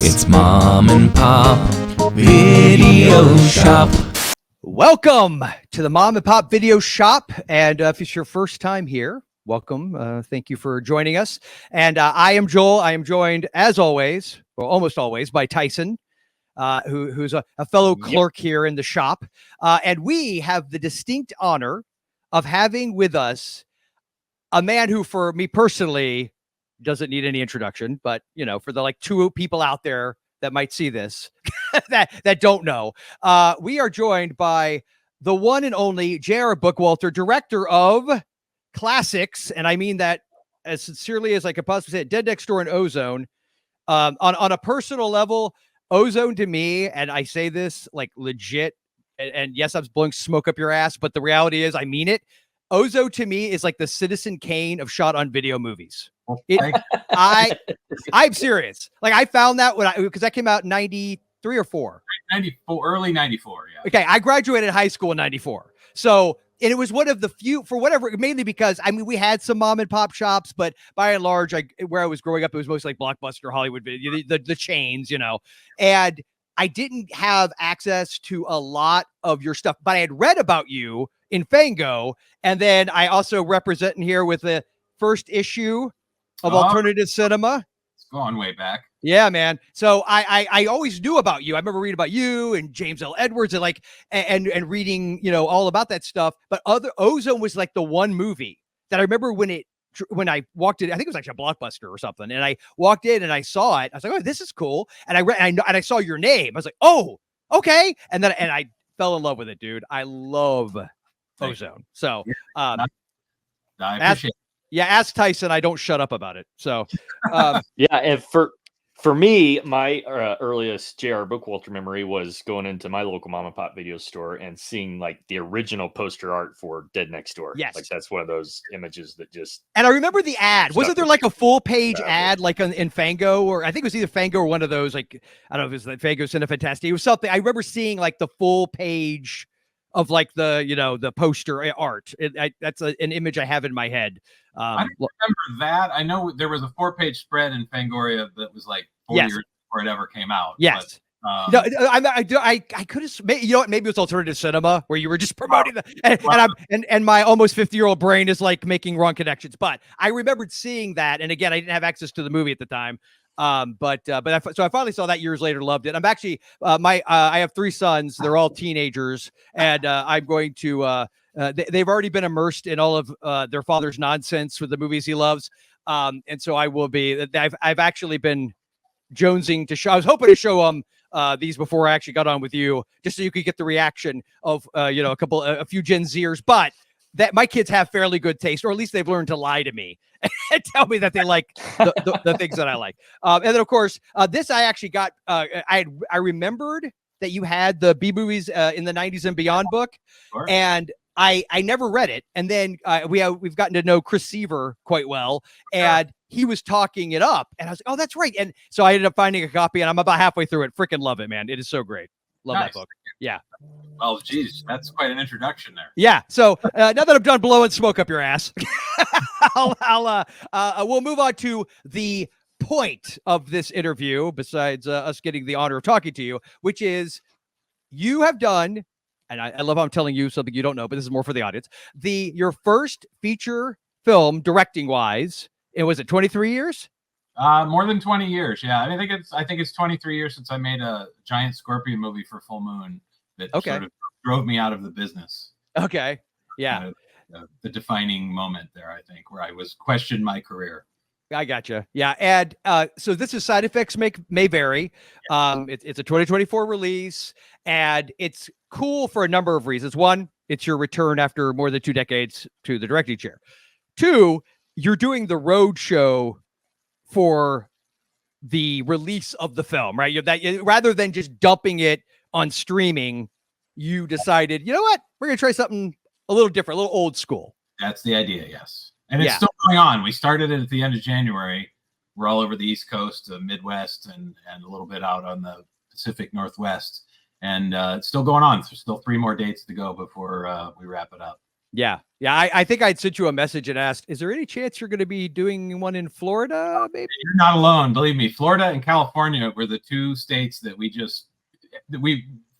It's Mom and Pop Video Shop. Welcome to the Mom and Pop Video Shop. And if it's your first time here, welcome. Thank you for joining us. And I am Joel. I am joined, as always, or almost always, by Tyson, who's a fellow clerk here in the shop. And we have the distinct honor of having with us a man who, for me personally, doesn't need any introduction, but for the two people out there that might see this that don't know, we are joined by the one and only J.R. Bookwalter, director of classics, and I mean that as sincerely as I could possibly say it, Dead Next Door and Ozone. On a personal level, Ozone to me, and I say this like legit, and yes, I'm blowing smoke up your ass, but the reality is I mean it. Ozone to me is like the Citizen Kane of shot on video movies. I'm serious. Like I found that because that came out in 93 or 4. 94, early 94. Yeah. Okay. I graduated high school in 94. So, and it was one of the few, for whatever, mainly because, I mean, we had some mom and pop shops, but by and large, where I was growing up, it was mostly like Blockbuster, Hollywood Video, the chains, and I didn't have access to a lot of your stuff, but I had read about you in Fango. And then I also represent in here with the first issue of Alternative Cinema. It's going way back. Yeah, man. So I always knew about you. I remember reading about you and James L. Edwards and reading, all about that stuff. But Ozone was like the one movie that I remember when I walked in. I think it was actually a Blockbuster or something. And I walked in and I saw it. I was like, oh, this is cool. And I saw your name. I was like, oh, okay. And I fell in love with it, dude. I love Ozone. So I appreciate it. Yeah, ask Tyson. I don't shut up about it. So, yeah, and for me, my earliest J.R. Bookwalter memory was going into my local mom and pop video store and seeing like the original poster art for Dead Next Door. Yes, like that's one of those images that just. And I remember the ad. Wasn't there like a full page ad like in Fango, or I think it was either Fango or one of those like I don't know if it was like Fango Cinefantastic. It was something. I remember seeing like the full page of like the poster art. That's an image I have in my head. I don't remember that. I know there was a 4-page spread in Fangoria that was like 4 years before it ever came out. Yes. But, I could have, maybe it was Alternative Cinema where you were just promoting and my almost 50-year-old brain is like making wrong connections. But I remembered seeing that, and again, I didn't have access to the movie at the time. So I finally saw that years later, loved it. I'm actually I have 3 sons. They're all teenagers, and I'm going to they've already been immersed in all of their father's nonsense with the movies he loves. And so I will be. I've actually been jonesing to show. I was hoping to show them these before I actually got on with you, just so you could get the reaction of a few Gen Zers, but. That my kids have fairly good taste, or at least they've learned to lie to me and tell me that they like the things that I like. And then, of course, this I actually got. I remembered that you had the B movies in the 90s and beyond book, and I never read it. And then we've gotten to know Chris Seaver quite well, and he was talking it up, and I was like, oh, that's right. And so I ended up finding a copy, and I'm about halfway through it. Freaking love it, man! It is so great. Love that book. Yeah. Well, geez, that's quite an introduction there. Yeah. So now that I'm done blowing smoke up your ass, we'll move on to the point of this interview, besides us getting the honor of talking to you, which is you have done, and I love how I'm telling you something you don't know, but this is more for the audience, your first feature film directing wise, and was it 23 years? More than 20 years. Yeah. I think it's 23 years since I made a giant scorpion movie for Full Moon that sort of drove me out of the business. Okay. Yeah. The defining moment there, I think, where I was questioned my career. I gotcha. Yeah. And so this is Side Effects May Vary. It's a 2024 release, and it's cool for a number of reasons. One, it's your return after more than 2 decades to the directing chair. 2, you're doing the road show for the release of the film, right? Rather than just dumping it on streaming, you decided, you know what? We're going to try something a little different, a little old school. That's the idea, yes. And it's still going on. We started it at the end of January. We're all over the East Coast, the Midwest, and a little bit out on the Pacific Northwest. And it's still going on. There's still 3 more dates to go before we wrap it up. Yeah. Yeah. I think I'd sent you a message and asked, is there any chance you're going to be doing one in Florida? Maybe. You're not alone. Believe me, Florida and California were the two states that we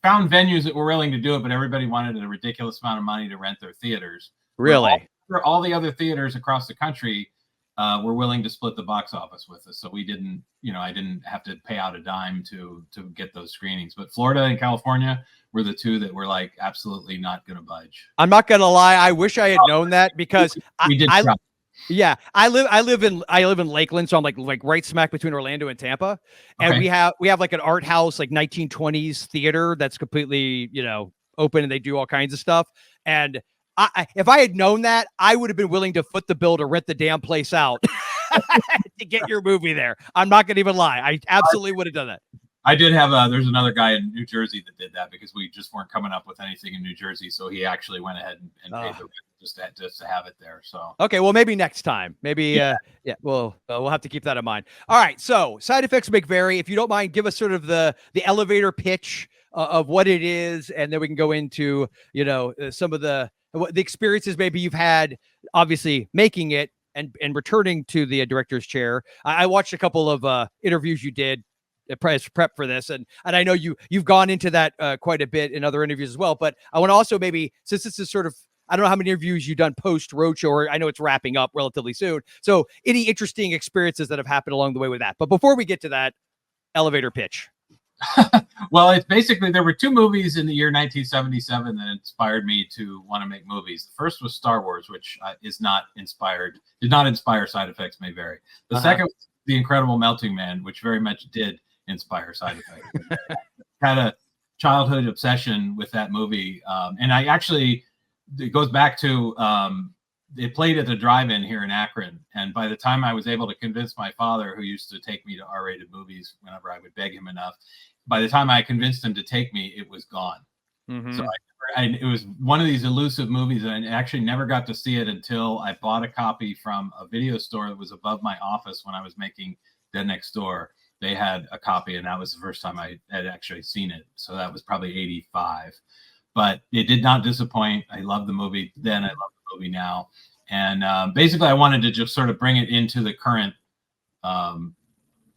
found venues that were willing to do it, but everybody wanted a ridiculous amount of money to rent their theaters. Really? All the other theaters across the country were willing to split the box office with us. So we didn't, I didn't have to pay out a dime to get those screenings. But Florida and California were the two that were like absolutely not going to budge. I'm not going to lie. I wish I had known that because we did. Yeah, I live in Lakeland, so I'm like right smack between Orlando and Tampa, and we have like an art house, like 1920s theater that's completely open, and they do all kinds of stuff. And if I had known that, I would have been willing to foot the bill to rent the damn place out to get your movie there. I'm not going to even lie. I absolutely would have done that. I did have there's another guy in New Jersey that did that because we just weren't coming up with anything in New Jersey. So he actually went ahead and paid the rent just to have it there. So, okay. Well, maybe next time, we'll have to keep that in mind. All right. So side effects may vary. If you don't mind, give us sort of the elevator pitch of what it is. And then we can go into, some of the experiences maybe you've had, obviously making it and returning to the director's chair. I watched a couple of interviews you did prep for this, and I know you've gone into that quite a bit in other interviews as well, but I want to also maybe, since this is sort of, I don't know how many interviews you've done post roadshow, or I know it's wrapping up relatively soon, so any interesting experiences that have happened along the way with that. But before we get to that, elevator pitch. Well, it's basically, there were two movies in the year 1977 that inspired me to want to make movies. The first was Star Wars, which did not inspire Side Effects May Vary. The second was The Incredible Melting Man, which very much did inspire Side Effects. Had a childhood obsession with that movie, and it goes back to it played at the drive-in here in Akron, and by the time I was able to convince my father, who used to take me to R-rated movies whenever I would beg him enough, by the time I convinced him to take me, it was gone. Mm-hmm. So it was one of these elusive movies, and I actually never got to see it until I bought a copy from a video store that was above my office when I was making Dead Next Door. They had a copy, and that was the first time I had actually seen it. So that was probably 85. But it did not disappoint. I love the movie then. I love the movie now. And basically, I wanted to just sort of bring it into the current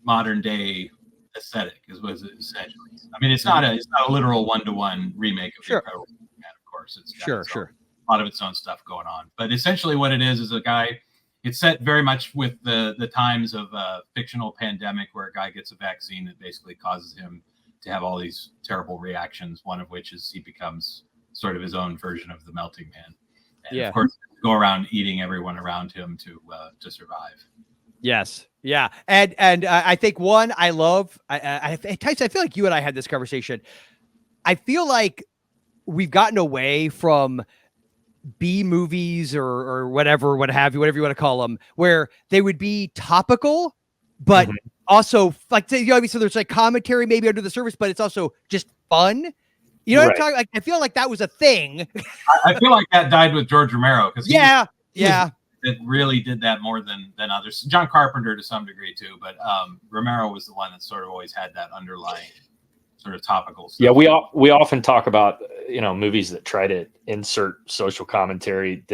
modern day aesthetic, was it essentially. I mean, it's not a literal one-to-one remake of The Incredible Man, of course. It's got a lot of its own stuff going on. But essentially what it is a guy. It's set very much with the times of a fictional pandemic where a guy gets a vaccine that basically causes him to have all these terrible reactions, one of which is he becomes sort of his own version of the Melting Man. And of course, go around eating everyone around him to survive. Yes. Yeah. And I think one I love, Tyson, I feel like you and I had this conversation. I feel like we've gotten away from B movies or whatever, what have you, whatever you want to call them, where they would be topical, but also like, so there's like commentary maybe under the surface, but it's also just fun. You know what I'm talking? Like, I feel like that was a thing. I feel like that died with George Romero because that really did that more than others. John Carpenter to some degree too, but Romero was the one that sort of always had that underlying sort of topical stuff. Yeah, we often talk about movies that try to insert social commentary.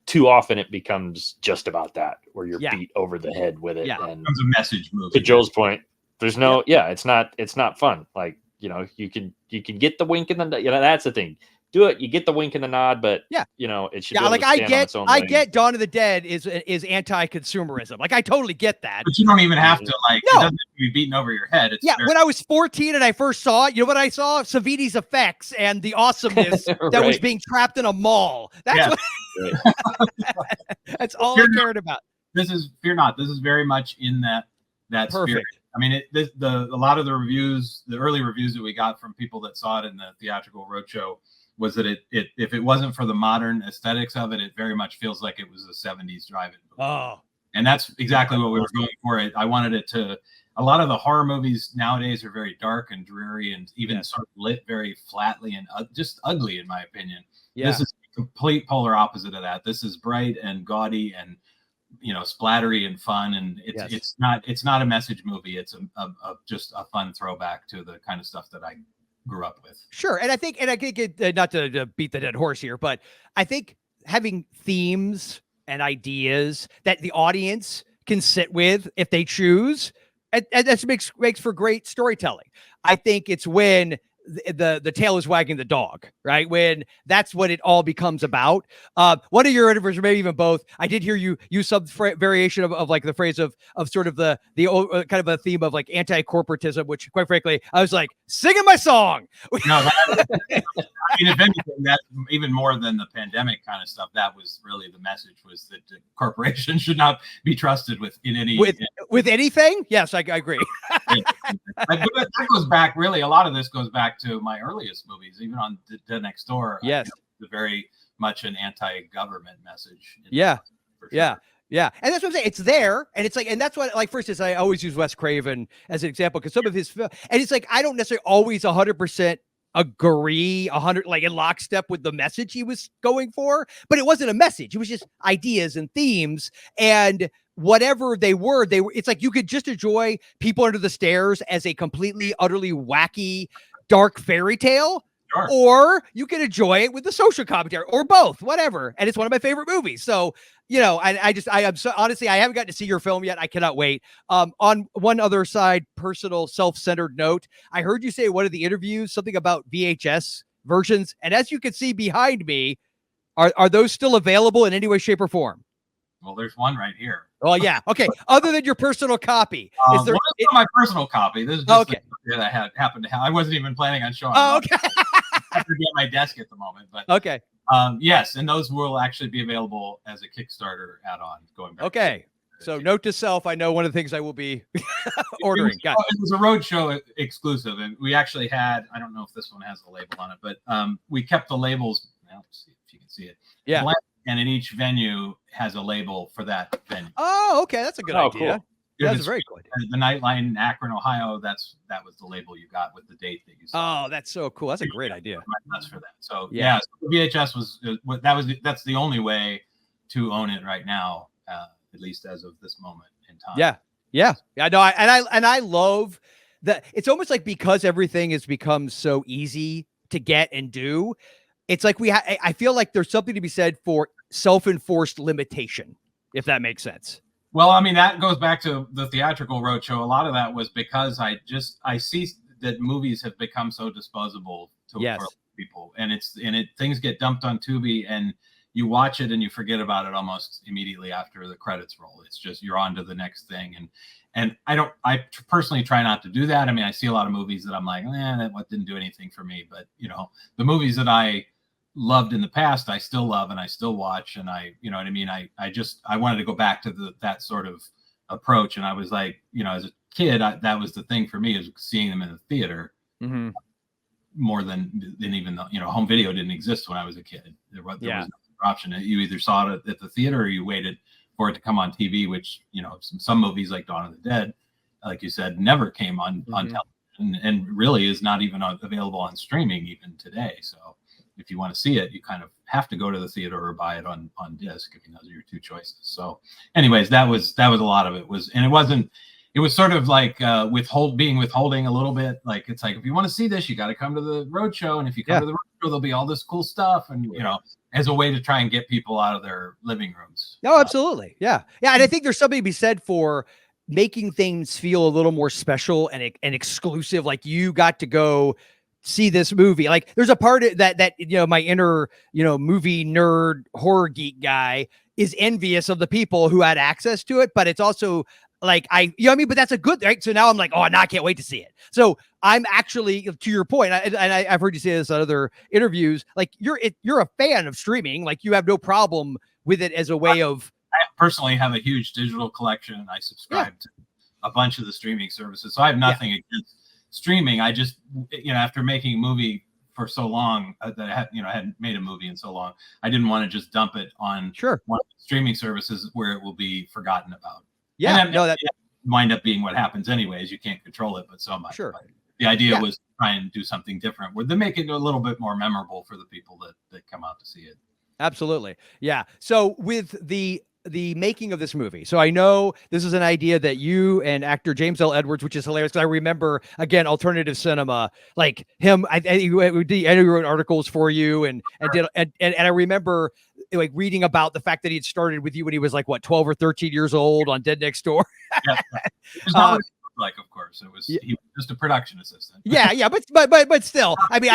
Too often it becomes just about that, where you're beat over the head with it. And it becomes a message movie. To Joel's point, there's no it's not fun. Like you can get the wink and the that's the thing. Do it. You get the wink and the nod, but it should. Yeah, like I get Dawn of the Dead is anti-consumerism. Like I totally get that. But you don't even have to it doesn't have to be beaten over your head. It's when I was 14 and I first saw it, you know what I saw? Savini's effects and the awesomeness that was being trapped in a mall. That's what that's all I cared about. Fear not. This is very much in that spirit. I mean, a lot of the reviews, the early reviews that we got from people that saw it in the theatrical roadshow, was that if it wasn't for the modern aesthetics of it, it very much feels like it was a 70s drive-in movie. Oh. And that's exactly what we were going for. I wanted it to, a lot of the horror movies nowadays are very dark and dreary and even sort of lit very flatly and just ugly, in my opinion. Yeah. This is the complete polar opposite of that. This is bright and gaudy and, splattery and fun. And it's not a message movie. It's just a fun throwback to the kind of stuff that I grew up with. Sure. And I think it, not to beat the dead horse here, but I think having themes and ideas that the audience can sit with if they choose, and that makes for great storytelling. I think it's when the tail is wagging the dog, right? When that's what it all becomes about. One of your interviews, or maybe even both, I did hear you use some variation of like the phrase of sort of the old, kind of a theme of like anti-corporatism, which quite frankly, I was like singing my song. No, I mean, if anything, that even more than the pandemic kind of stuff, that was really the message, was that corporations should not be trusted with anything. Yes, I agree. That goes back, really, a lot of this goes back to my earliest movies, even on Dead Next Door. Yes. Very much an anti-government message. Yeah. Sure. Yeah. And that's what I'm saying. It's there. And it's like, and that's what, like, for instance, I always use Wes Craven as an example, because some of his, and it's like, I don't necessarily always 100% agree 100 like in lockstep with the message he was going for, but it wasn't a message. It was just ideas and themes, and whatever they were, it's like you could just enjoy People Under the Stairs as a completely, utterly wacky, dark fairy tale. Sure. Or you can enjoy it with the social commentary, or both, whatever. And it's one of my favorite movies. So, you know, I am so, honestly, I haven't gotten to see your film yet. I cannot wait. On one other side, personal self-centered note, I heard you say in one of the interviews something about VHS versions. And as you can see behind me, are those still available in any way, shape, or form? Well, there's one right here. Oh, yeah. Okay. Other than your personal copy, is there? Not my personal copy. This is just okay. that I happened to have. I wasn't even planning on showing. Oh, okay. I have to be at my desk at the moment, but okay. Yes, and those will actually be available as a Kickstarter add-on going back. Okay. So note to self, I know one of the things I will be ordering. It was a roadshow exclusive, and we actually had, I don't know if this one has a label on it, but we kept the labels. Now, let's see if you can see it. Yeah. And in each venue has a label for that venue. Oh, okay. That's a good idea. Cool. That's a very cool idea. The Nightline in Akron, Ohio, that was the label you got with the date that you saw. Oh, that's so cool. That's a great idea. That's for that. So yeah, so VHS that's the only way to own it right now, at least as of this moment in time. Yeah. No, I love that. It's almost like, because everything has become so easy to get and do, it's like I feel like there's something to be said for self-enforced limitation, if that makes sense. Well, I mean, that goes back to the theatrical roadshow. A lot of that was because I see that movies have become so disposable for people, and things get dumped on Tubi, and you watch it and you forget about it almost immediately after the credits roll. It's just, you're on to the next thing. And I personally try not to do that. I mean, I see a lot of movies that I'm like, that didn't do anything for me. But, you know, the movies that I loved in the past, I still love and I still watch. And you know what I mean? I wanted to go back to that sort of approach. And I was like, you know, as a kid, that was the thing for me, is seeing them in the theater. Mm-hmm. More than even though, you know, home video didn't exist when I was a kid. There was no option. You either saw it at the theater or you waited for it to come on TV, which, you know, some movies like Dawn of the Dead, like you said, never came on television, and really is not even available on streaming even today. So if you want to see it, you kind of have to go to the theater or buy it on disc. I mean, those are your two choices. So anyways, that was a lot of it it was sort of like withholding a little bit. Like, it's like, if you want to see this, you got to come to the roadshow. And if you come to the roadshow, there'll be all this cool stuff. And, you know, as a way to try and get people out of their living rooms. No, absolutely. Yeah. And I think there's something to be said for making things feel a little more special and exclusive. Like, you got to go see this movie. Like, there's a part of that, you know, my inner, you know, movie nerd horror geek guy is envious of the people who had access to it, but it's also like, you know what I mean? But that's a good, right? So now I'm like, oh, now I can't wait to see it. So I'm actually, to your point, and I've heard you say this in other interviews, like, you're a fan of streaming. Like, you have no problem with it as a way of. I personally have a huge digital collection. I subscribe to a bunch of the streaming services. So I have nothing against streaming. I just, you know, after making a movie for so long, that I hadn't made a movie in so long, I didn't want to just dump it on one of the streaming services where it will be forgotten about. Yeah, and that wind up being what happens anyways. You can't control it, but so much. Sure. But the idea was to try and do something different, where they make it a little bit more memorable for the people that come out to see it. Absolutely. Yeah. So with the the making of this movie. So I know this is an idea that you and actor James L. Edwards, which is hilarious because I remember again alternative cinema, like him. I he wrote articles for you and did and I remember like reading about the fact that he had started with you when he was like what 12 or 13 years old on Dead Next Door. Yeah, it's not what it looked like, of course. It was he was just a production assistant. Yeah, but still, I mean,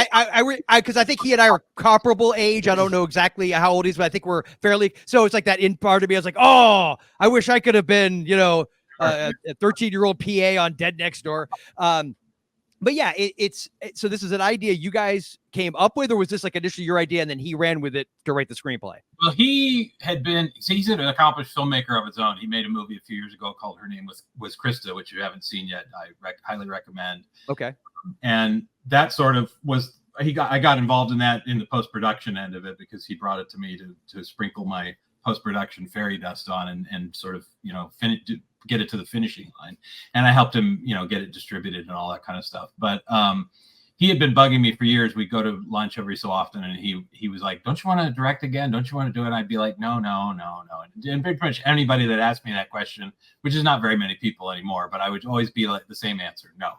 because I think he and I are comparable age. I don't know exactly how old he is, but I think we're fairly. So it's like that in part of me. I was like, oh, I wish I could have been, a 13-year-old PA on Dead Next Door. But yeah, so this is an idea you guys came up with, or was this like initially your idea and then he ran with it to write the screenplay? Well, he's an accomplished filmmaker of his own. He made a movie a few years ago called Her Name Was Krista, which you haven't seen yet. I highly recommend. Okay. And that sort of was, I got involved in that in the post-production end of it because he brought it to me to sprinkle my post-production fairy dust on and sort of, get it to the finishing line. And I helped him, get it distributed and all that kind of stuff. But he had been bugging me for years. We'd go to lunch every so often, and he was like, don't you want to direct again? Don't you want to do it? And I'd be like, no. And pretty much anybody that asked me that question, which is not very many people anymore, but I would always be like the same answer, no.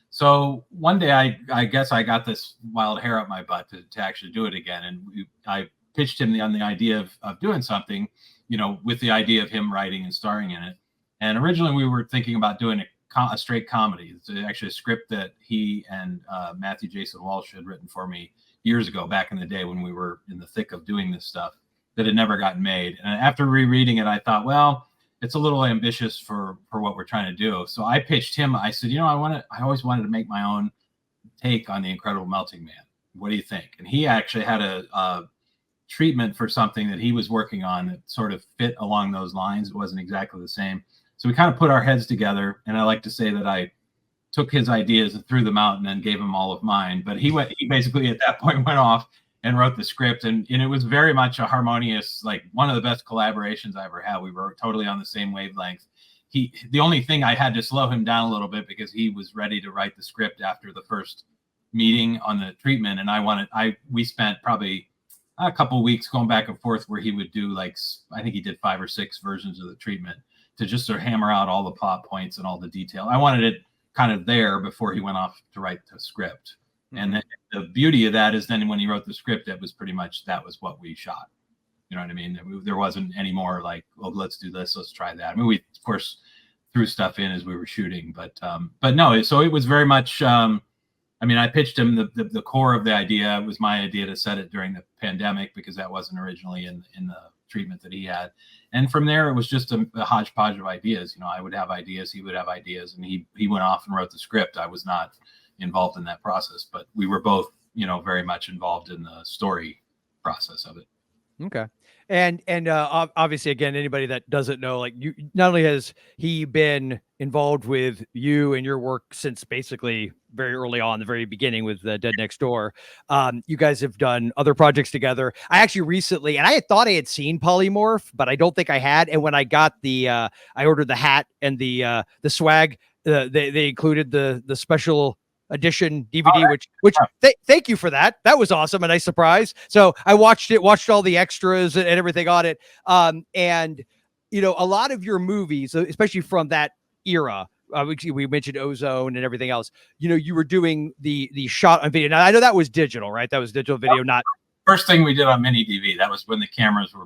So one day I guess I got this wild hair up my butt to actually do it again. And I pitched him on the idea of doing something, with the idea of him writing and starring in it. And originally we were thinking about doing a straight comedy. It's actually a script that he and Matthew Jason Walsh had written for me years ago, back in the day when we were in the thick of doing this stuff that had never gotten made. And after rereading it, I thought, well, it's a little ambitious for what we're trying to do. So I pitched him. I said, I always wanted to make my own take on The Incredible Melting Man. What do you think? And he actually had a treatment for something that he was working on that sort of fit along those lines. It wasn't exactly the same. So we kind of put our heads together, and I like to say that I took his ideas and threw them out and then gave him all of mine. But he basically at that point went off and wrote the script, and it was very much a harmonious, like one of the best collaborations I ever had. We were totally on the same wavelength. The only thing I had to slow him down a little bit because he was ready to write the script after the first meeting on the treatment, and we spent probably a couple of weeks going back and forth where he would do I think he did 5 or 6 versions of the treatment to just sort of hammer out all the plot points and all the detail. I wanted it kind of there before he went off to write the script. Mm-hmm. And then the beauty of that is then when he wrote the script, that was what we shot. You know what I mean? There wasn't any more like, well, let's do this, let's try that. I mean, we of course threw stuff in as we were shooting, but no, so it was very much, I pitched him the core of the idea. It was my idea to set it during the pandemic because that wasn't originally in the treatment that he had. And from there, it was just a hodgepodge of ideas. I would have ideas, he would have ideas, and he went off and wrote the script. I was not involved in that process, but we were both, very much involved in the story process of it. Okay. And obviously, again, anybody that doesn't know, like you, not only has he been involved with you and your work since basically very early on, the very beginning with Dead Next Door, you guys have done other projects together. I actually recently, and I had thought I had seen Polymorph, but I don't think I had. And when I got I ordered the hat and the swag, they included the special edition DVD, which thank you for that. That was awesome. A nice surprise. So I watched all the extras and everything on it. And a lot of your movies, especially from that era, we mentioned Ozone and everything else, you were doing the shot on video. Now I know that was digital, right? That was digital video, not first thing we did on mini DV. That was when the cameras were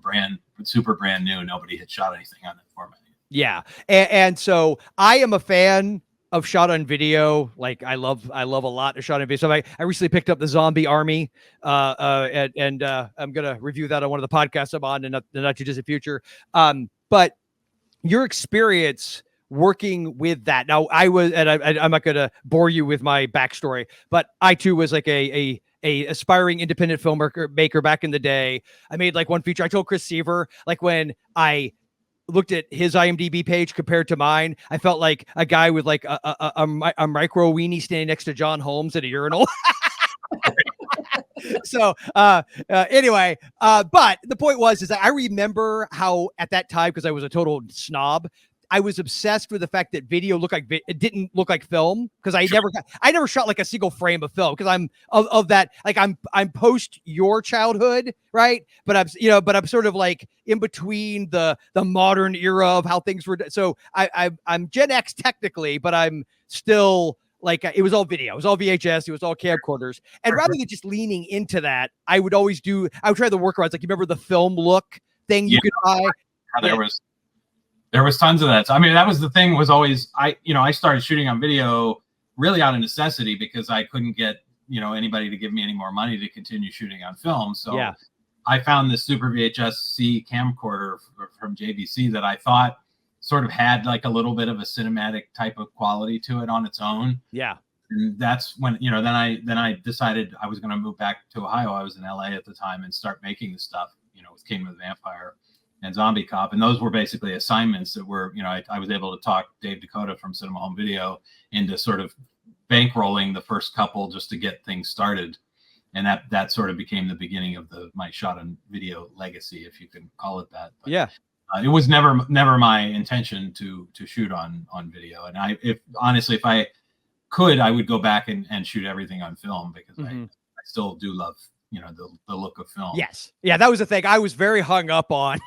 super brand new. Nobody had shot anything on that format. Yeah. And so I am a fan of shot on video. Like I love a lot of shot on video. So I recently picked up the Zombie Army, and I'm gonna review that on one of the podcasts I'm on in the not too distant future. But your experience working with that. Now I'm not gonna bore you with my backstory, but I too was like a aspiring independent filmmaker back in the day. I made like one feature. I told Chris Seaver, like when I looked at his IMDb page compared to mine, I felt like a guy with like a micro weenie standing next to John Holmes at a urinal. So anyway, but the point is that I remember how at that time, because I was a total snob, I was obsessed with the fact that video looked like it didn't look like film, because I never shot like a single frame of film, because I'm of that, like I'm post your childhood, right? But I'm sort of like in between the modern era of how things were. So I'm Gen X technically, but I'm still like, it was all video, it was all VHS, it was all camcorders, and rather than just leaning into that, I would try the workarounds. Like, you remember the film look thing you could buy? There was tons of that. So, I mean, that was the thing, was always, I started shooting on video really out of necessity, because I couldn't get, anybody to give me any more money to continue shooting on film. So yeah. I found this Super VHS-C camcorder from JVC that I thought sort of had like a little bit of a cinematic type of quality to it on its own. Yeah. And that's when, then I decided I was going to move back to Ohio. I was in LA at the time, and start making the stuff, with Kingdom of the Vampire and Zombie Cop. And those were basically assignments that were, I was able to talk Dave Dakota from Cinema Home Video into sort of bankrolling the first couple just to get things started. And that sort of became the beginning of my shot on video legacy, if you can call it that. But, yeah. It was never my intention to shoot on video. And if I could, I would go back and shoot everything on film, because I still do love, the look of film. Yes. Yeah, that was the thing. I was very hung up on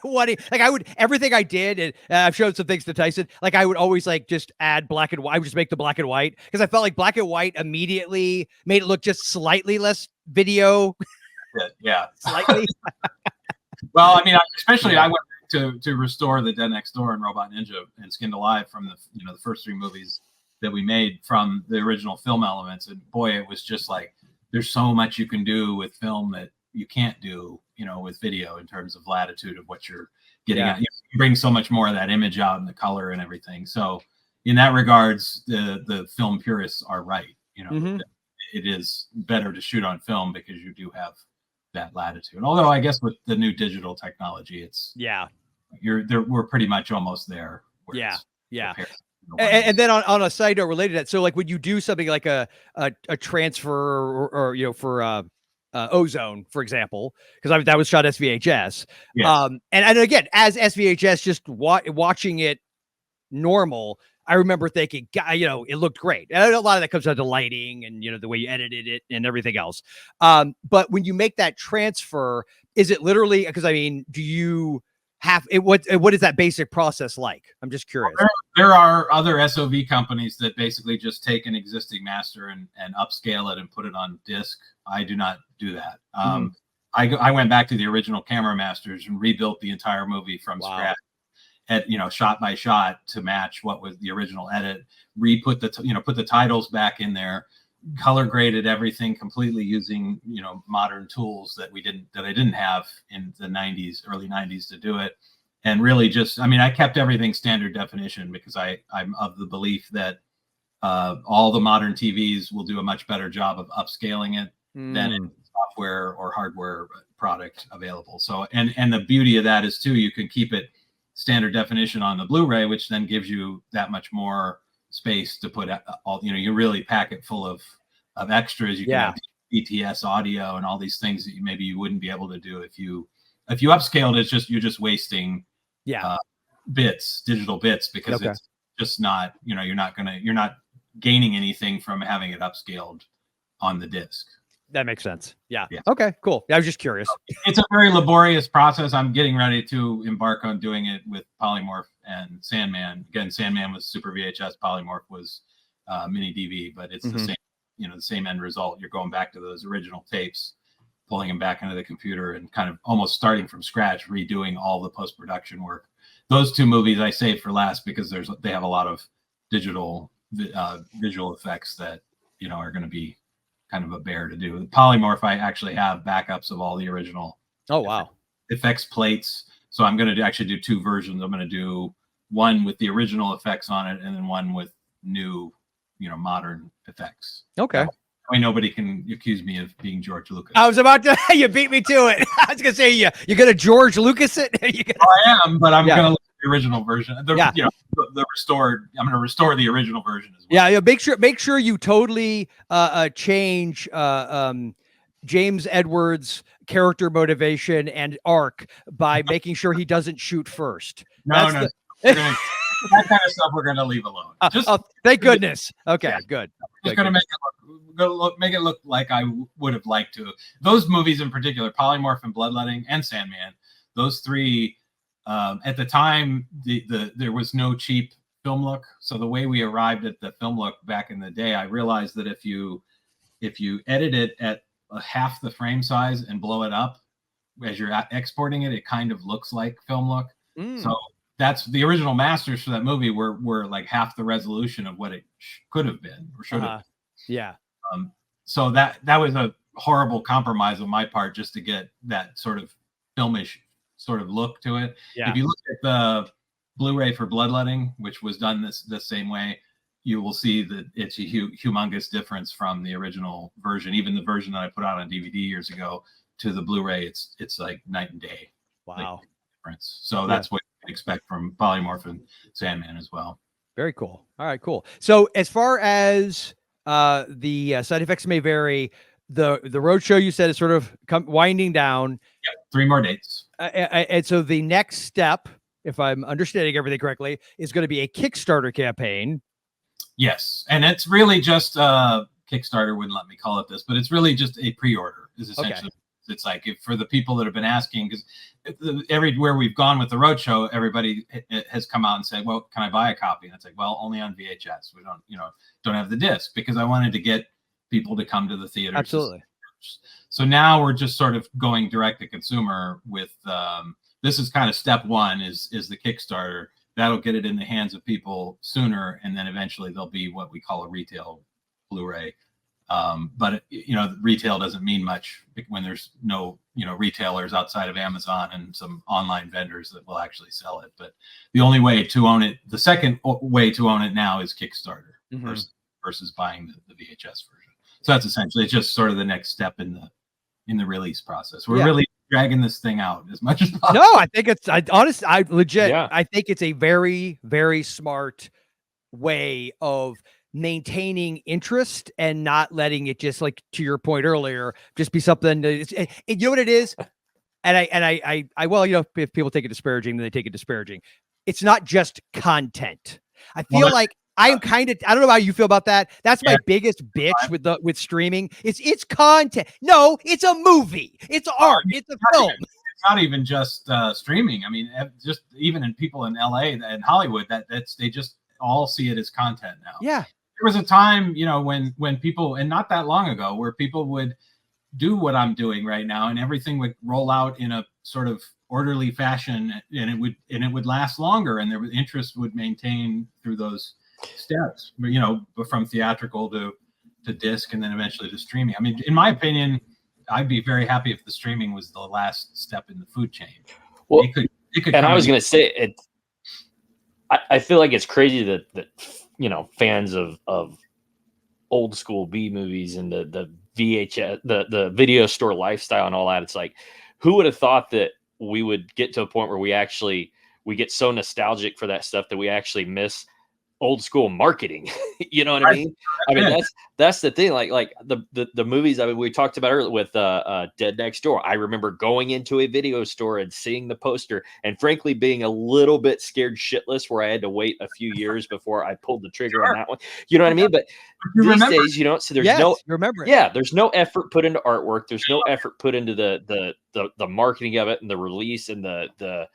everything I did, and I've showed some things to Tyson. Like, I would always like just add black and white. I would just make the black and white, because I felt like black and white immediately made it look just slightly less video. Yeah. Slightly. Well, I mean, I went to restore the Dead Next Door and Robot Ninja and Skinned Alive from the first three movies that we made from the original film elements. And boy, it was just like, there's so much you can do with film that you can't do, with video, in terms of latitude of what you're getting at. You bring so much more of that image out, and the color and everything. So in that regards, the film purists are right. It is better to shoot on film, because you do have that latitude. Although I guess with the new digital technology, we're pretty much almost there. Yeah. And then on a side note related to that, so like, would you do something like a transfer or for Ozone, for example, because that was shot SVHS. Yes. And again, as SVHS, just watching it normal, I remember thinking, it looked great. And a lot of that comes down to lighting and, the way you edited it and everything else. But when you make that transfer, is it literally, because I mean, do you have it? What is that basic process like? I'm just curious. There are other SOV companies that basically just take an existing master and upscale it and put it on disc. I do not do that. I went back to the original camera masters and rebuilt the entire movie from scratch, at shot by shot, to match what was the original edit. Put the titles back in there, color graded everything completely using modern tools that I didn't have in the early 90s to do it. And really just, I kept everything standard definition, because I'm of the belief that all the modern TVs will do a much better job of upscaling it than any software or hardware product available. So and the beauty of that is too, you can keep it standard definition on the Blu-ray, which then gives you that much more space to put all, you really pack it full of extras. You can have DTS audio and all these things that maybe you wouldn't be able to do if you upscaled it. You're just wasting digital bits, because it's just not, you're not gaining anything from having it upscaled on the disc. That makes sense. Yeah. Okay, cool. I was just curious. It's a very laborious process. I'm getting ready to embark on doing it with Polymorph and Sandman. Again, Sandman was Super VHS, Polymorph was mini DV, but it's the same, the same end result. You're going back to those original tapes, pulling them back into the computer, and kind of almost starting from scratch, redoing all the post-production work. Those two movies I saved for last, because they have a lot of digital visual effects that are going to be kind of a bear to do. The Polymorph, I actually have backups of all the original effects plates. So I'm going to actually do two versions. I'm going to do one with the original effects on it, and then one with new, modern effects. Okay. I mean, nobody can accuse me of being George Lucas. I was about to, you beat me to it. I was going to say, you're going to George Lucas it? I am, but I'm going to look at the original version. The restored, I'm going to restore the original version as well. Yeah. Make sure you totally change James Edwards' character motivation and arc by making sure he doesn't shoot first. No. that kind of stuff we're going to leave alone. Thank goodness. Okay, Yeah. good. Just going to make it look like I would have liked to. Those movies in particular, Polymorph and Bloodletting and Sandman, those three, at the time, there was no cheap film look. So the way we arrived at the film look back in the day, I realized that if you edit it at half the frame size and blow it up as you're exporting it, it kind of looks like film look. So that's the original masters for that movie were like half the resolution of what it could have been or should have. Yeah. So that was a horrible compromise on my part just to get that sort of filmish sort of look to it. Yeah. If you look at the Blu-ray for Bloodletting, which was done the same way, you will see that it's a humongous difference from the original version. Even the version that I put out on DVD years ago to the Blu-ray, it's like night and day. Wow. Difference. So that's what you can expect from Polymorph and Sandman as well. Very cool. All right, cool. So as far as the side effects may vary, the roadshow you said is sort of winding down. Yep, 3 more dates. And so the next step, if I'm understanding everything correctly, is going to be a Kickstarter campaign. Yes, and it's really just Kickstarter wouldn't let me call it this, but it's really just a pre-order. Is essentially it's like for the people that have been asking, because everywhere we've gone with the roadshow, everybody has come out and said, "Well, can I buy a copy?" And it's like, "Well, only on VHS. We don't have the disc," because I wanted to get people to come to the theater. Absolutely. So now we're just sort of going direct to consumer with this is kind of step one is the Kickstarter. That'll get it in the hands of people sooner, and then eventually there'll be what we call a retail Blu-ray. But retail doesn't mean much when there's no retailers outside of Amazon and some online vendors that will actually sell it. But the only way to own it, the second way to own it now, is Kickstarter versus buying the VHS version. So that's essentially it's just sort of the next step in the release process. We're really dragging this thing out as much as possible. No, I think I think it's a very, very smart way of maintaining interest and not letting it just, like to your point earlier, just be something that you know what it is. And I if people take it disparaging, then they take it disparaging. It's not just content. I feel like I am I don't know how you feel about that. That's my biggest bitch with streaming. It's content. No, it's a movie. It's art. It's a film. It's not even just streaming. I mean, just even in people in LA and Hollywood, they just all see it as content now. Yeah. There was a time, when people, and not that long ago, where people would do what I'm doing right now, and everything would roll out in a sort of orderly fashion, and it would last longer, and interest would maintain through those steps, from theatrical to disc and then eventually to streaming. I mean, in my opinion, I'd be very happy if the streaming was the last step in the food chain. Well, and I was going to say I feel like it's crazy that fans of old school B movies and the VHS, the video store lifestyle and all that. It's like, who would have thought that we would get to a point where we get so nostalgic for that stuff that we actually miss old school marketing. You know what I mean? I mean, that's the thing. Like the movies. I mean, we talked about earlier with Dead Next Door. I remember going into a video store and seeing the poster, and frankly, being a little bit scared shitless, where I had to wait a few years before I pulled the trigger on that one. You know what I mean? But these days, so there's there's no effort put into artwork. There's no effort put into the marketing of it and the release and the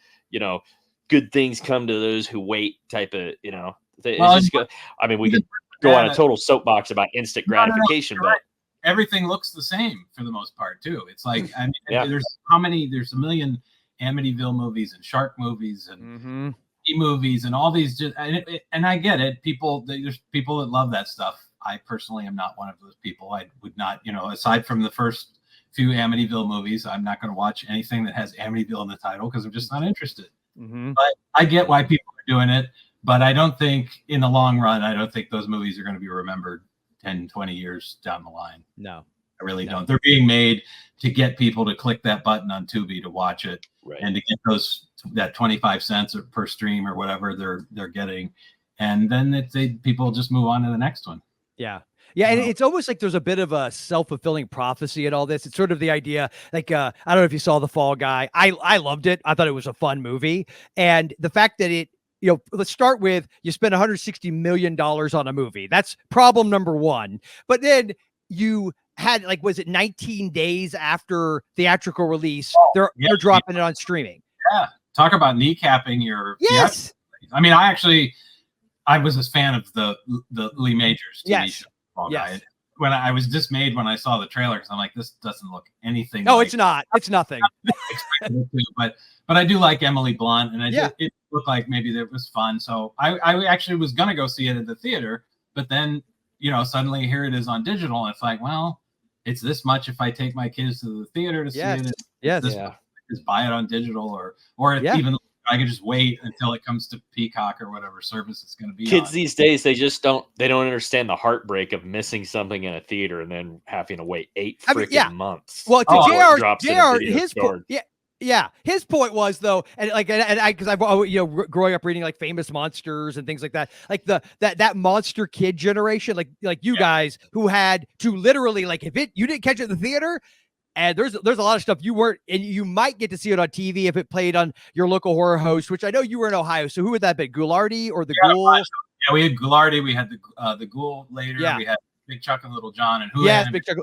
good things come to those who wait type of I mean, we could go on a total soapbox about instant gratification, but everything looks the same for the most part too. It's like, I mean, there's a million Amityville movies and shark movies and movies and all these, and I get it. There's people that love that stuff. I personally am not one of those people. I would not, aside from the first few Amityville movies, I'm not going to watch anything that has Amityville in the title because I'm just not interested. But I get why people are doing it. But I don't think in the long run, I don't think those movies are going to be remembered 10, 20 years down the line. No, I really don't. They're being made to get people to click that button on Tubi to watch it and to get that 25 cents per stream or whatever they're getting. And then people just move on to the next one. Yeah. Yeah, and it's almost like there's a bit of a self-fulfilling prophecy in all this. It's sort of the idea, like, I don't know if you saw The Fall Guy. I loved it. I thought it was a fun movie. And the fact that let's start with you spend $160 million on a movie. That's problem number one. But then you had was it 19 days after theatrical release? They're dropping it on streaming. Yeah. Talk about kneecapping your. Yes. I mean, I was a fan of the Lee Majors TV show. Fall Guy. When I was dismayed when I saw the trailer, because I'm like, this doesn't look anything. No, it's not. It's nothing. But I do like Emily Blunt, and it looked like maybe it was fun. So I actually was gonna go see it at the theater, but then suddenly here it is on digital, and it's like, well, it's this much if I take my kids to the theater to see it. Yes. Just buy it on digital, or even I could just wait until it comes to Peacock or whatever service it's going to be. Kids these days, they don't understand the heartbreak of missing something in a theater and then having to wait 8 freaking months. Well, to JR, his point was though, and because I've growing up reading famous monsters and things like that, that monster kid generation, like you guys who had to literally if you didn't catch it in the theater. And there's a lot of stuff you weren't, and you might get to see it on TV if it played on your local horror host, which I know you were in Ohio. So who would that be? Ghoulardi or the Ghoul? Yeah, we had Ghoulardi. We had the Ghoul later. Yeah. We had Big Chuck and Little John, and who? Yes, Big Chuck.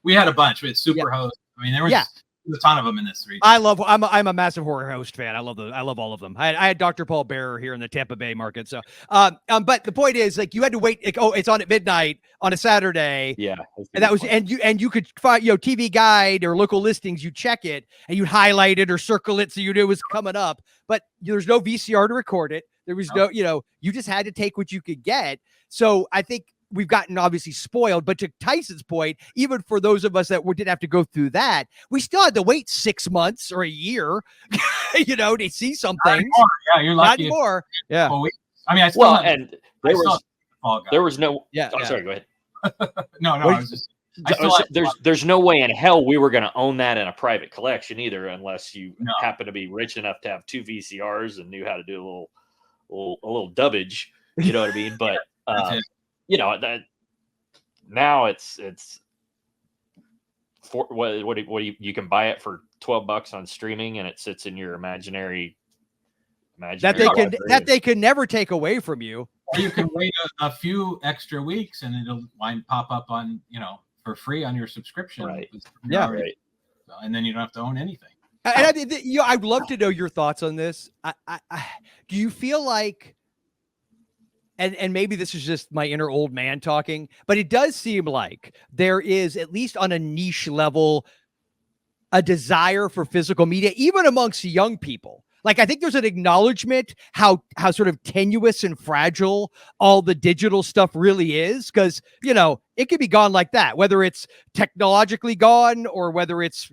We had a bunch. We had Superhost. I mean, there was a ton of them in this region. I'm a massive horror host fan. I love all of them. I had Dr. Paul Bearer here in the Tampa Bay market. So, but the point is, you had to wait. It's on at midnight on a Saturday. Yeah, and that was, and you could find TV Guide or local listings. You check it and you highlight it or circle it so you knew it was coming up. But there's no VCR to record it. There was no, you just had to take what you could get. So I think we've gotten obviously spoiled, but to Tyson's point, even for those of us that didn't have to go through that, we still had to wait 6 months or a year, to see something. Yeah, you're lucky. Not more. Yeah. I mean, I still and there was no. Yeah. Oh, sorry. Go ahead. No. I was just. There's no way in hell we were going to own that in a private collection either, unless you happen to be rich enough to have 2 VCRs and knew how to do a little dubbage. You know what I mean? But. That now it's for what you can buy it for $12 on streaming, and it sits in your imaginary that they can never take away from you. Or you can wait a few extra weeks and it'll pop up on for free on your subscription. Right. Right. And then you don't have to own anything. And I'd love to know your thoughts on this. Do you feel like? And maybe this is just my inner old man talking, but it does seem like there is, at least on a niche level, a desire for physical media, even amongst young people. I think there's an acknowledgement how sort of tenuous and fragile all the digital stuff really is. Because, it could be gone like that, whether it's technologically gone or whether it's,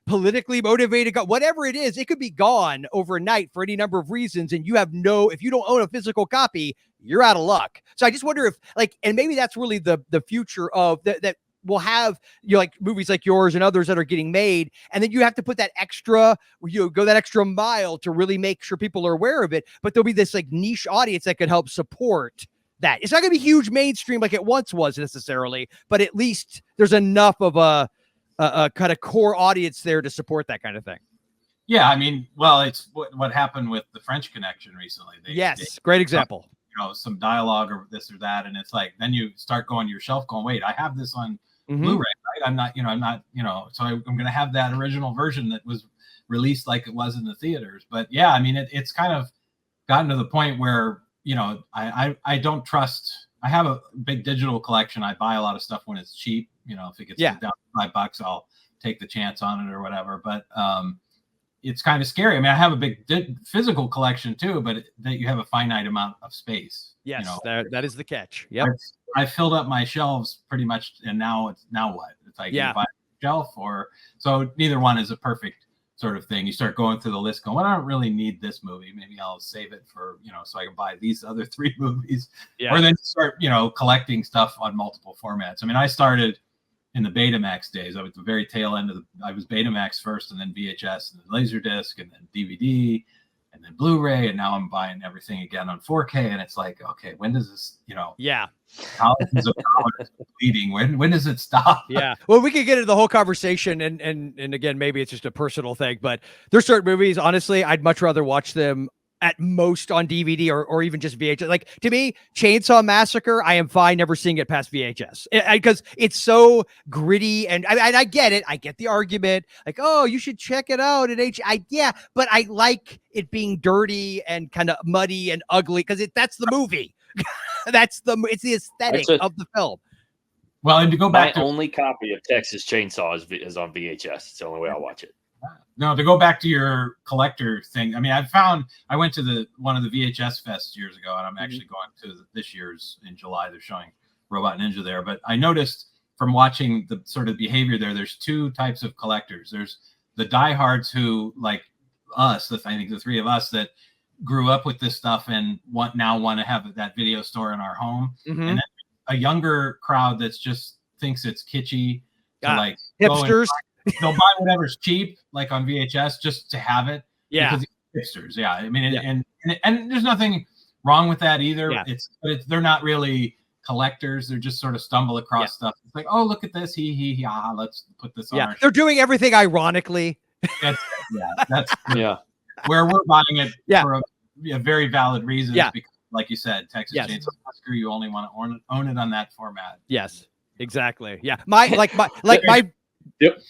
politically motivated, whatever it is, it could be gone overnight for any number of reasons. And if you don't own a physical copy, you're out of luck. So I just wonder if and maybe that's really the future of that we'll have movies like yours and others that are getting made, and then you have to put that extra, go that extra mile to really make sure people are aware of it. But there'll be this niche audience that could help support that. It's not going to be huge mainstream like it once was necessarily, but at least there's enough of a kind of core audience there to support that kind of thing. Yeah, I mean, well, it's what happened with the French Connection recently. Great example. Some dialogue or this or that, and it's then you start going to your shelf, going, wait, I have this on Blu-ray, right? I'm not, so I'm going to have that original version that was released like it was in the theaters. But yeah, I mean, it's kind of gotten to the point where, I don't trust. I have a big digital collection. I buy a lot of stuff when it's cheap. If it gets down to $5, I'll take the chance on it or whatever. But it's kind of scary. I mean, I have a big physical collection too, but that you have a finite amount of space. Yes, that is the catch. Yep. I filled up my shelves pretty much, and now what? It's you buy a shelf, so neither one is a perfect sort of thing. You start going through the list, going, well, I don't really need this movie. Maybe I'll save it for so I can buy these other 3 movies. Yeah. Or then start collecting stuff on multiple formats. I mean, I started in the Betamax days. I was the very tail end I was Betamax first, and then VHS, and then Laserdisc, and then DVD, and then Blu-ray, and now I'm buying everything again on 4K. And it's okay, when does this, thousands of dollars bleeding? When does it stop? Yeah. Well, we could get into the whole conversation, and again, maybe it's just a personal thing, but there's certain movies, honestly, I'd much rather watch them at most on DVD or even just VHS. Like, to me, Chainsaw Massacre, I am fine never seeing it past VHS because it's so gritty. And I get it. I get the argument. Like, oh, you should check it out at yeah, but I like it being dirty and kind of muddy and ugly because that's the movie. It's the aesthetic of the film. Well, and to go back, my only copy of Texas Chainsaw is on VHS. It's the only way I'll watch it. No, to go back to your collector thing. I mean, I went to one of the VHS fests years ago, and I'm actually going to this year's in July. They're showing Robot Ninja there, but I noticed from watching the sort of behavior there's two types of collectors. There's the diehards who, like us, I think the three of us that grew up with this stuff and now want to have that video store in our home, and then a younger crowd that's just thinks it's kitschy to like hipsters. They'll buy whatever's cheap, like on VHS, just to have it. Yeah, because hipsters. Yeah, I mean, and there's nothing wrong with that either. Yeah. They're not really collectors. They're just sort of stumble across stuff. It's like, oh, look at this. Let's put this on. Yeah, they're doing everything ironically. That's Yeah. Where we're buying it for a very valid reason. Yeah. Because, like you said, Texas Chainsaw Massacre, you only want to own it on that format. Yes, exactly. Yeah, my. Yep.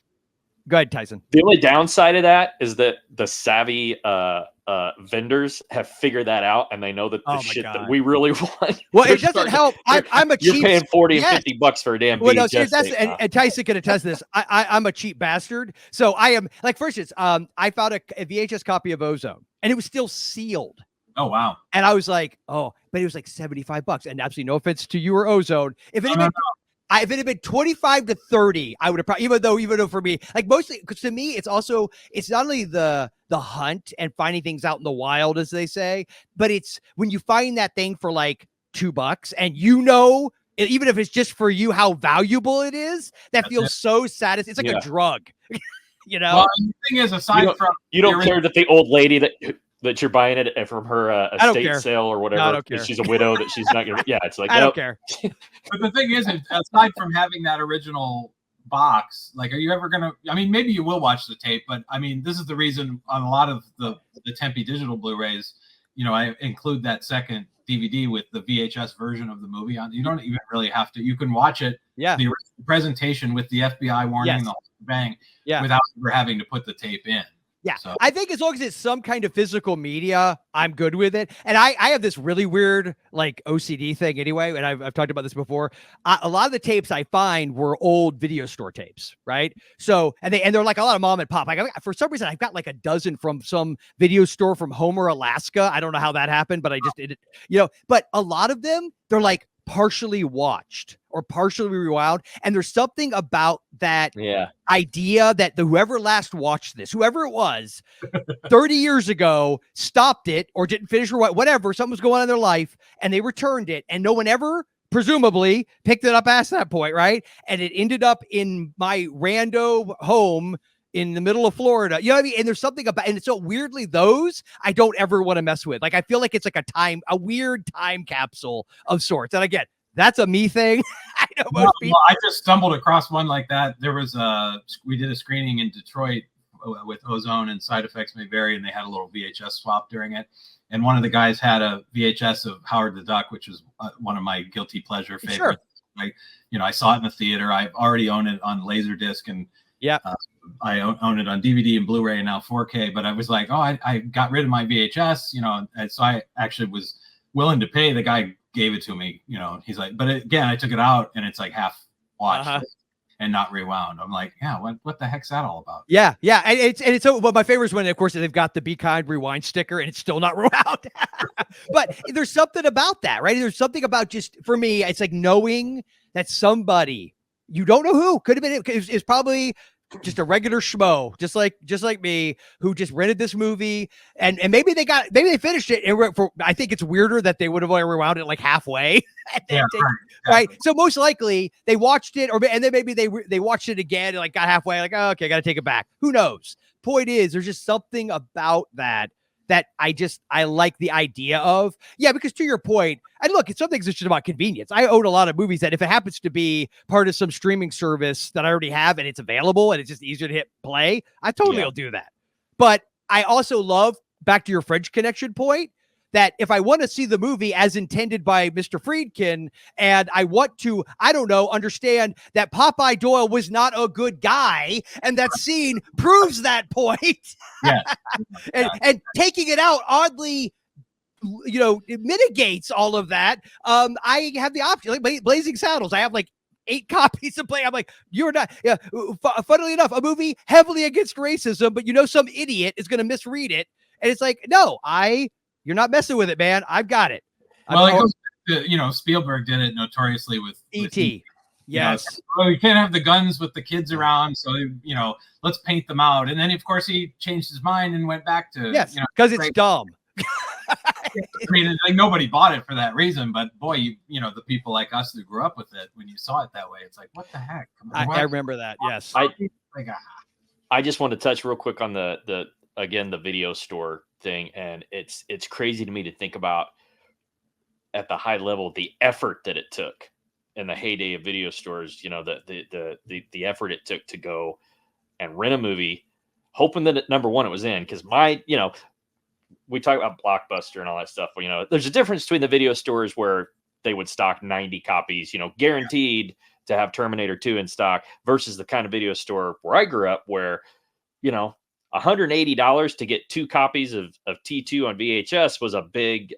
Go ahead, Tyson. The only downside of that is that the savvy vendors have figured that out, and they know that the shit that we really want. Well, it doesn't help. I'm a cheap. You're paying $40 and $50 for a damn VHS. No, seriously, and Tyson can attest to this. I'm a cheap bastard, so I am like, for instance, I found a VHS copy of Ozone, and it was still sealed. Oh wow! And I was like, oh, but it was like $75. And absolutely no offense to you or Ozone, if it had been 25 to 30, I would have probably, even though for me, like mostly, because to me, it's not only the hunt and finding things out in the wild, as they say, but it's when you find that thing for like $2 and even if it's just for you, how valuable it is, that feels so satisfying. It's like a drug, Well, the thing is, you don't care that the old lady that you're buying it from her estate sale or whatever. No, I don't care. She's a widow that she's not gonna. Yeah, it's like I don't care. But the thing is, aside from having that original box, like, are you ever gonna? I mean, maybe you will watch the tape, but I mean, this is the reason on a lot of the Tempe digital Blu-rays, I include that second DVD with the VHS version of the movie on. You don't even really have to. You can watch it. Yeah. The presentation with the FBI warning, the whole bang. Yeah. Without ever having to put the tape in. Yeah, so. I think as long as it's some kind of physical media, I'm good with it. And I have this really weird like OCD thing anyway, and I've talked about this before. A lot of the tapes I find were old video store tapes, right? So and they're like a lot of mom and pop. Like for some reason, I've got like a dozen from some video store from Homer, Alaska. I don't know how that happened, but I just did it. But a lot of them, they're like partially watched or partially rewound, and there's something about that idea that whoever last watched this, whoever it was 30 years ago, stopped it or didn't finish or whatever, something was going on in their life, and they returned it, and no one ever presumably picked it up past that point, right? And it ended up in my rando home in the middle of Florida. You know what I mean? And there's something about, and so weirdly, those I don't ever want to mess with. Like, I feel like it's like a weird time capsule of sorts. And again, that's a me thing. I know most people. I just stumbled across one like that. There was we did a screening in Detroit with Ozone and Side Effects May Vary, and they had a little VHS swap during it. And one of the guys had a VHS of Howard the Duck, which was one of my guilty pleasure favorites. Sure. I saw it in the theater. I've already owned it on Laserdisc, and I own it on DVD and Blu-ray and now 4K. But I was like, I got rid of my VHS, and so I actually was willing to pay. The guy gave it to me, he's like, but again, I took it out and it's like half watched and not rewound. I'm like, what the heck's that all about? Yeah. And it's so, but my favorite is when, of course, they've got the Be Kind rewind sticker and it's still not rewound. But there's something about that, right? There's something about, just for me, it's like knowing that somebody, you don't know who, could have been, it's probably just a regular schmo, just like me, who just rented this movie, and maybe they finished it. And I think it's weirder that they would have only rewound it like halfway. Right. So most likely they watched it, and then maybe they watched it again and like got halfway, like, oh, okay, I got to take it back. Who knows? Point is, there's just something about that I like the idea of. Yeah, because to your point, and look, it's something that's just about convenience. I own a lot of movies that if it happens to be part of some streaming service that I already have and it's available and it's just easier to hit play, I totally will do that. But I also love back to your French Connection point, that if I want to see the movie as intended by Mr. Friedkin, and I want to, I don't know, understand that Popeye Doyle was not a good guy, and that scene proves that point. Yeah. and taking it out oddly, you know, it mitigates all of that. I have the option, like Blazing Saddles. I have like 8 copies to play. I'm like, you're not. Yeah. Funnily enough, a movie heavily against racism, but you know, some idiot is going to misread it, and it's like, no, you're not messing with it, man. I've got it. Well, it goes to, you know, Spielberg did it notoriously with E.T. Yes. You know, well, you can't have the guns with the kids around, so you know, let's paint them out. And then of course he changed his mind and went back to yes, you know, because it's dumb. I mean, like nobody bought it for that reason, but boy, you know, the people like us who grew up with it, when you saw it that way, it's like, what the heck? I remember that. Yes. I just want to touch real quick on the video store thing, and it's crazy to me to think about at the high level the effort that it took in the heyday of video stores. You know, the effort it took to go and rent a movie, hoping that number one it was in, because you know, we talk about Blockbuster and all that stuff. Well, you know, there's a difference between the video stores where they would stock 90 copies, you know, guaranteed to have Terminator 2 in stock, versus the kind of video store where I grew up, where, you know, $180 to get 2 copies of T2 on VHS was a big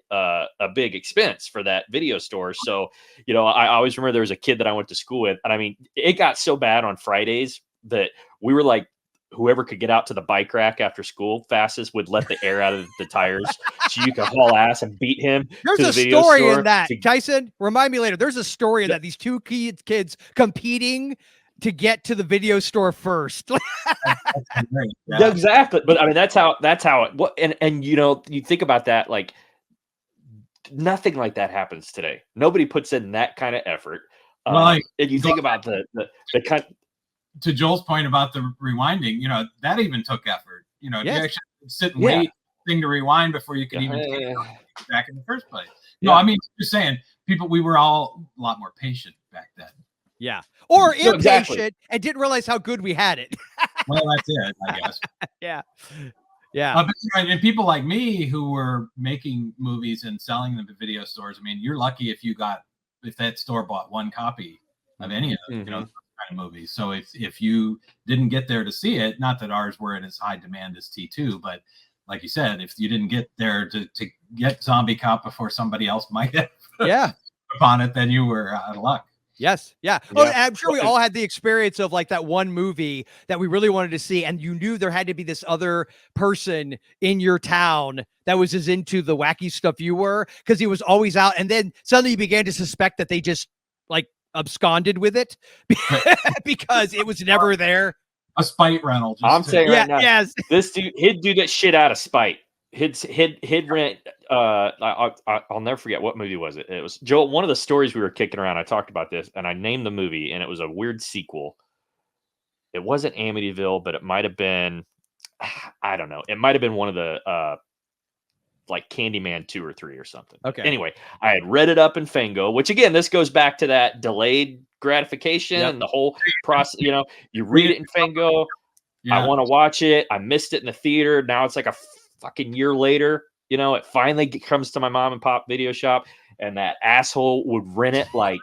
expense for that video store. So, you know, I always remember there was a kid that I went to school with, and I mean, it got so bad on Fridays that we were like, whoever could get out to the bike rack after school fastest would let the air out of the tires so you could haul ass and beat him. There's a story in that. Tyson, remind me later. There's a story in that these 2 kids competing to get to the video store first. Yeah. Exactly. But I mean, that's how it, and you know, you think about that, like nothing like that happens today. Nobody puts in that kind of effort. Well, and you think about the kind. To Joel's point about the rewinding, you know, that even took effort. You know, yes. you actually sit and wait thing to rewind before you can even take it back in the first place. No, I mean, just saying, we were all a lot more patient back then. Yeah. Or impatient and didn't realize how good we had it. Well, that's it, I guess. Yeah. Yeah. But, and people like me who were making movies and selling them to video stores, I mean, you're lucky if that store bought 1 copy of any of them, you know, kind of movies. So if you didn't get there to see it, not that ours were in as high demand as T2, but like you said, if you didn't get there to get Zombie Cop before somebody else might have upon it, then you were out of luck. Yes. Yeah. Well, I'm sure we all had the experience of like that one movie that we really wanted to see, and you knew there had to be this other person in your town that was as into the wacky stuff you were, because he was always out. And then suddenly you began to suspect that they just like absconded with it because it was never there. A spite rental. I'm saying right now, yes. This dude, he'd do that shit out of spite. He'd rent. I'll never forget what movie was it. It was Joel. One of the stories we were kicking around. I talked about this, and I named the movie, and it was a weird sequel. It wasn't Amityville, but it might have been. I don't know. It might have been one of the like Candyman 2 or 3 or something. Okay. Anyway, I had read it up in Fango, which again, this goes back to that delayed gratification and the whole process. You know, you read it in Fango. I want to watch it. I missed it in the theater. Now it's like a fucking year later. You know, it finally comes to my mom and pop video shop, and that asshole would rent it like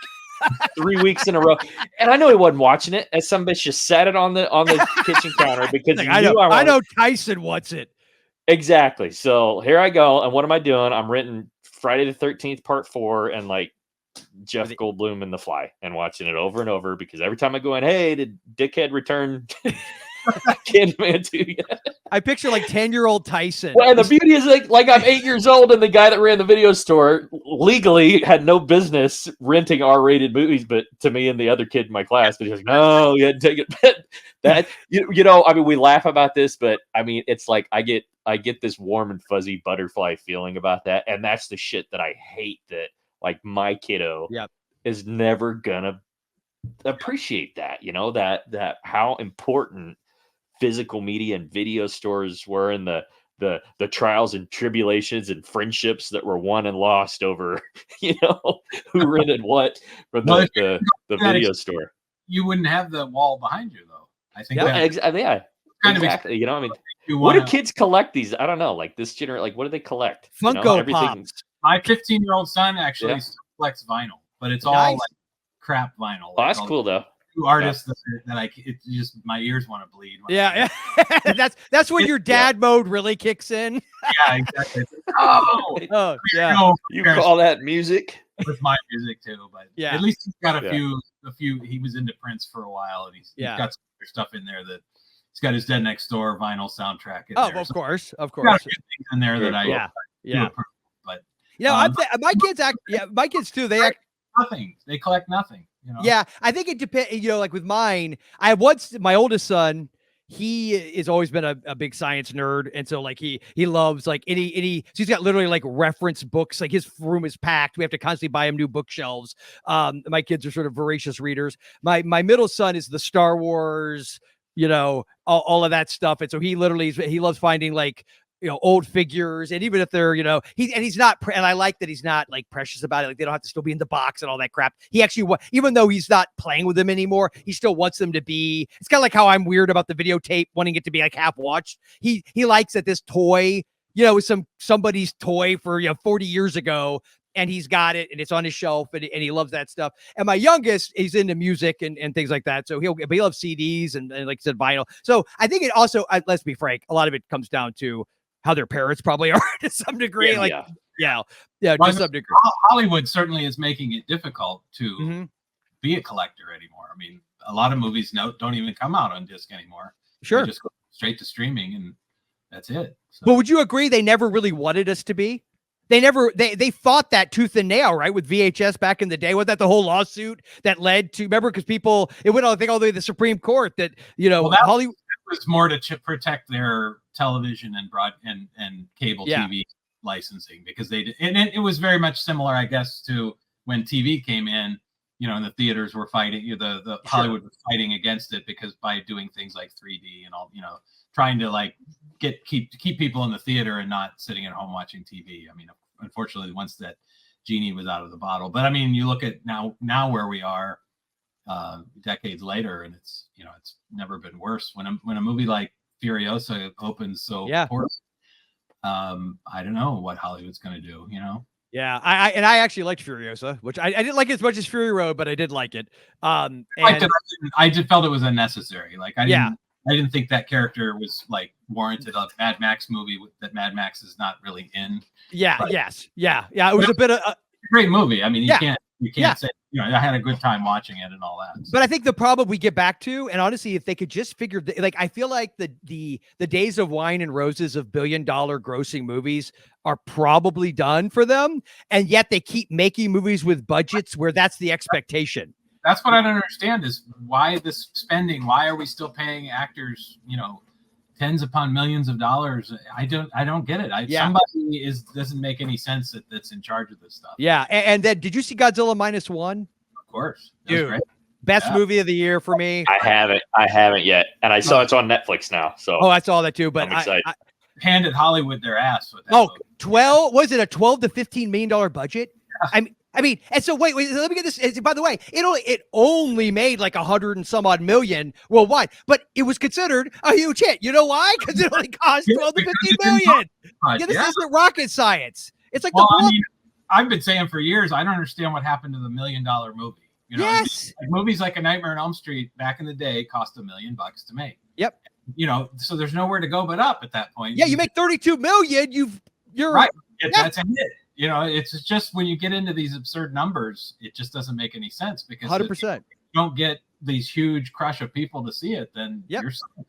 3 weeks in a row. And I know he wasn't watching it, and some bitch just sat it on the kitchen counter because like, I know Tyson wants it. Exactly. So here I go. And what am I doing? I'm renting Friday the 13th part 4 and like Jeff Goldblum in The Fly and watching it over and over, because every time I go in, hey, did Dickhead return Candyman 2? I picture like 10-year-old Tyson. Well, and the beauty is like I'm 8 years old, and the guy that ran the video store legally had no business renting R-rated movies, but to me and the other kid in my class, but he's like, no, you had to take it. That you know, I mean, we laugh about this, but I mean, it's like I get this warm and fuzzy butterfly feeling about that, and that's the shit that I hate, that like my kiddo is never gonna appreciate that, you know, that how important physical media and video stores were, in the trials and tribulations and friendships that were won and lost over, you know, who rented what from the video store. You wouldn't have the wall behind you, though. I think kind exactly. You know, I mean, you what do wanna- kids collect these? I don't know. Like this generation, like what do they collect? You know, Funko everything. Pops. My 15-year-old son actually Yeah. still collects vinyl, but it's all Nice. like crap vinyl. Oh, Like that's all cool though. two artists that it's just my ears want to bleed. when I Yeah, hear yeah. that's when your dad mode really kicks in. it. Yeah, exactly. It's like, oh, Oh, yeah. no, You call that music? with my music too, but Yeah. at least he's got a Yeah. few. He was into Prince for a while, and he's Yeah. got some other stuff in there that he's got his Dead Next Door vinyl soundtrack in Oh, there. of So course, of he's got a course. few things in there that I Yeah, do yeah. approve, but You know, my kids act. Yeah, my kids too. They act. nothing. They collect nothing. You know? Yeah, I think it depends. You know, like with mine, my oldest son. He has always been a big science nerd, and so like he loves like any. So he's got literally like reference books. Like his room is packed. We have to constantly buy him new bookshelves. My kids are sort of voracious readers. My middle son is the Star Wars. You know, all of that stuff, and so he loves finding like, you know, old figures, and even if they're, you know, he's not, and I like that he's not like precious about it. Like they don't have to still be in the box and all that crap. He actually, even though he's not playing with them anymore, he still wants them to be. It's kind of like how I'm weird about the videotape, wanting it to be like half watched. He likes that this toy, you know, was somebody's toy for 40 years ago, and he's got it, and it's on his shelf, and he loves that stuff. And my youngest, he's into music and things like that, so he loves CDs and like I said, vinyl. So I think it also, let's be frank, a lot of it comes down to how their parents probably are to some degree. Yeah, to some degree. Hollywood certainly is making it difficult to be a collector anymore. I mean, a lot of movies don't even come out on disc anymore. Sure. They just go straight to streaming, and that's it. So. But would you agree they never really wanted us to be? They fought that tooth and nail, right, with VHS back in the day. Wasn't that the whole lawsuit that led to, remember, because it went all the way to the Supreme Court that, you know, Hollywood was more to protect their television and cable TV licensing, because they did, and it was very much similar, I guess, to when TV came in, you know, and the theaters were fighting, the Hollywood was fighting against it, because by doing things like 3D and all, you know, trying to like keep people in the theater and not sitting at home watching TV. I mean, unfortunately, once that genie was out of the bottle. But I mean, you look at now where we are decades later, and it's, you know, it's never been worse. When a movie like Furiosa opens so poorly, I don't know what Hollywood's going to do, you know? Yeah, I actually liked Furiosa, which I didn't like it as much as Fury Road, but I did like it. I just felt it was unnecessary. Like I didn't think that character was like warranted. A Mad Max movie that Mad Max is not really in. Yeah. But, it was a bit of a great movie. I mean, you can't say, you know, I had a good time watching it and all that. So. But I think the problem we get back to, and honestly, if they could just figure, like, I feel like the days of wine and roses of $1 billion grossing movies are probably done for them, and yet they keep making movies with budgets where that's the expectation. That's what I don't understand, is why this spending? Why are we still paying actors, you know, tens upon millions of dollars? I don't get it. Somebody doesn't make any sense that's in charge of this stuff. Yeah, and then did you see Godzilla -1? Of course, dude. Best movie of the year for me. I haven't yet, and I saw it's on Netflix now. So I saw that too. But I'm excited. I handed Hollywood their ass with that. 12 was it a $12 to $15 million budget? Yeah. I mean, and so wait, let me get this. By the way, it only made like 100 and some odd million worldwide, but it was considered a huge hit. You know why? Because it only cost 12 to 15 million. This isn't rocket science. It's like I've been saying for years, I don't understand what happened to the $1 million movie. You know, yes. Like movies like A Nightmare on Elm Street back in the day cost $1 million to make. Yep. You know, so there's nowhere to go but up at that point. Yeah, you make 32 million. You're right. That's a hit. You know, it's just when you get into these absurd numbers, it just doesn't make any sense, because 100%. If you don't get these huge crush of people to see it, then you're sunk.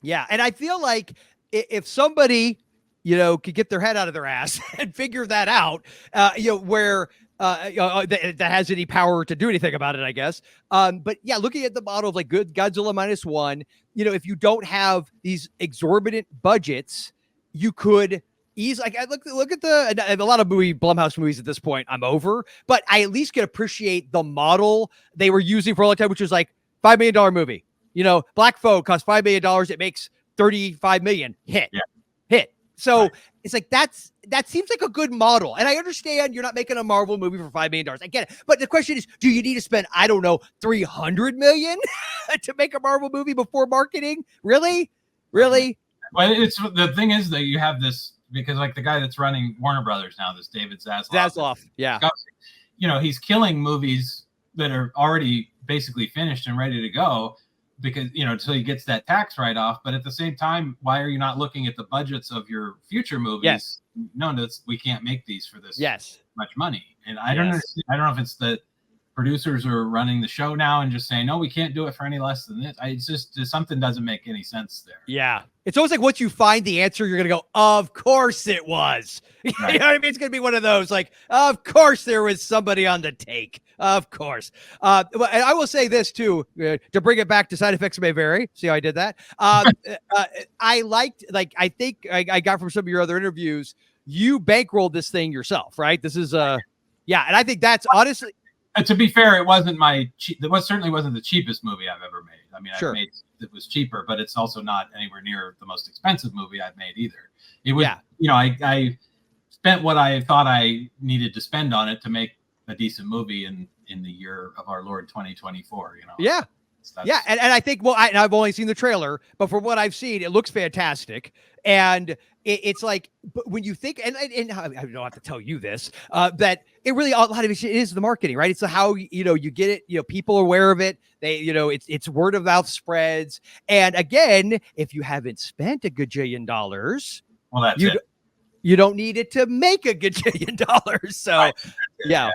Yeah, and I feel like if somebody, you know, could get their head out of their ass and figure that out, you know, where that has any power to do anything about it, I guess. But yeah, looking at the model of like good Godzilla -1, you know, if you don't have these exorbitant budgets, you could like I look at a lot of Blumhouse movies at this point I'm over, but I at least can appreciate the model they were using for a long time, which was like $5 million movie. You know, Black Phone costs $5 million. It makes 35 million. Hit. So it's like that seems like a good model. And I understand you're not making a Marvel movie for $5 million. I get it. But the question is, do you need to spend, I don't know, $300 million to make a Marvel movie before marketing? Really? Really? Well, it's the thing is that you have this because like the guy that's running Warner Brothers now, this David Zaslav. Yeah. You know, he's killing movies that are already basically finished and ready to go because, you know, until he gets that tax write-off. But at the same time, why are you not looking at the budgets of your future movies? Yes. No, we can't make these for this much money. And I don't understand. I don't know if it's that producers are running the show now and just saying, no, we can't do it for any less than this. It's just something doesn't make any sense there. Yeah. It's almost like once you find the answer, you're going to go, of course it was. Right. You know what I mean? It's going to be one of those like, of course there was somebody on the take. Of course. And I will say this too, to bring it back to side effects may vary. See how I did that? I liked, like, I think I got from some of your other interviews, you bankrolled this thing yourself, right? This is yeah. And I think that's honestly, to be fair, it wasn't certainly wasn't the cheapest movie I've ever made. I mean, Sure. I've made that was cheaper, but it's also not anywhere near the most expensive movie I've made either. It was, you know, I spent what I thought I needed to spend on it to make a decent movie in the year of our Lord 2024. You know. Yeah. Yeah, and I think, well, I've only seen the trailer, but from what I've seen, it looks fantastic. And it's like, but when you think, and I don't have to tell you this, that it really, a lot of it is the marketing, right? It's how, you know, you get it, you know, people are aware of it. They, you know, it's word of mouth spreads. And again, if you haven't spent a gajillion dollars, well, that's it. You don't need it to make a gajillion dollars. So, right. Yeah.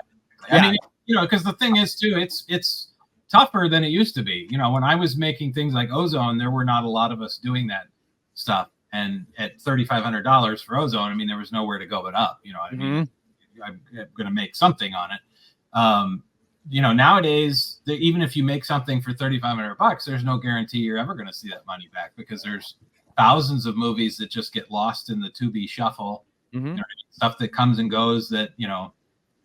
I mean, you know, because the thing is too, it's tougher than it used to be. You know, when I was making things like Ozone, there were not a lot of us doing that stuff. And at $3,500 for Ozone, I mean, there was nowhere to go but up. You know, I mean, I'm going to make something on it. You know, nowadays, even if you make something for $3,500, there's no guarantee you're ever going to see that money back because there's thousands of movies that just get lost in the to-be shuffle. Mm-hmm. Stuff that comes and goes that, you know,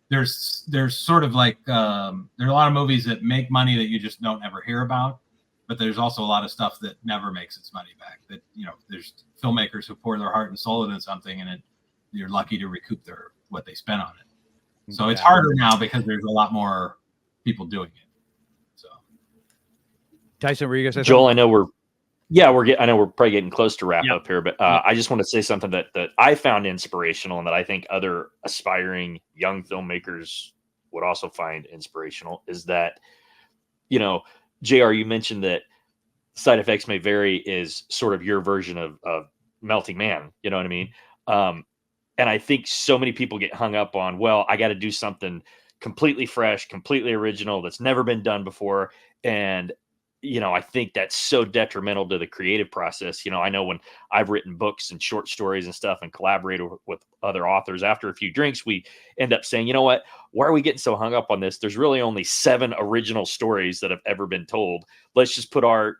there's sort of like there are a lot of movies that make money that you just don't ever hear about, but there's also a lot of stuff that never makes its money back. That, you know, there's filmmakers who pour their heart and soul into something, and you're lucky to recoup what they spent on it. So it's harder now because there's a lot more people doing it. So, Tyson, were you gonna say Joel? something? I know we're probably getting close to wrap up here, but I just want to say something that I found inspirational and that I think other aspiring young filmmakers would also find inspirational is that, you know, JR, you mentioned that Side Effects May Vary is sort of your version of Melting Man. You know what I mean? And I think so many people get hung up on, well, I got to do something completely fresh, completely original that's never been done before. And you know, I think that's so detrimental to the creative process. You know, I know when I've written books and short stories and stuff and collaborated with other authors, after a few drinks, we end up saying, you know what, why are we getting so hung up on this? There's really only 7 original stories that have ever been told. Let's just put our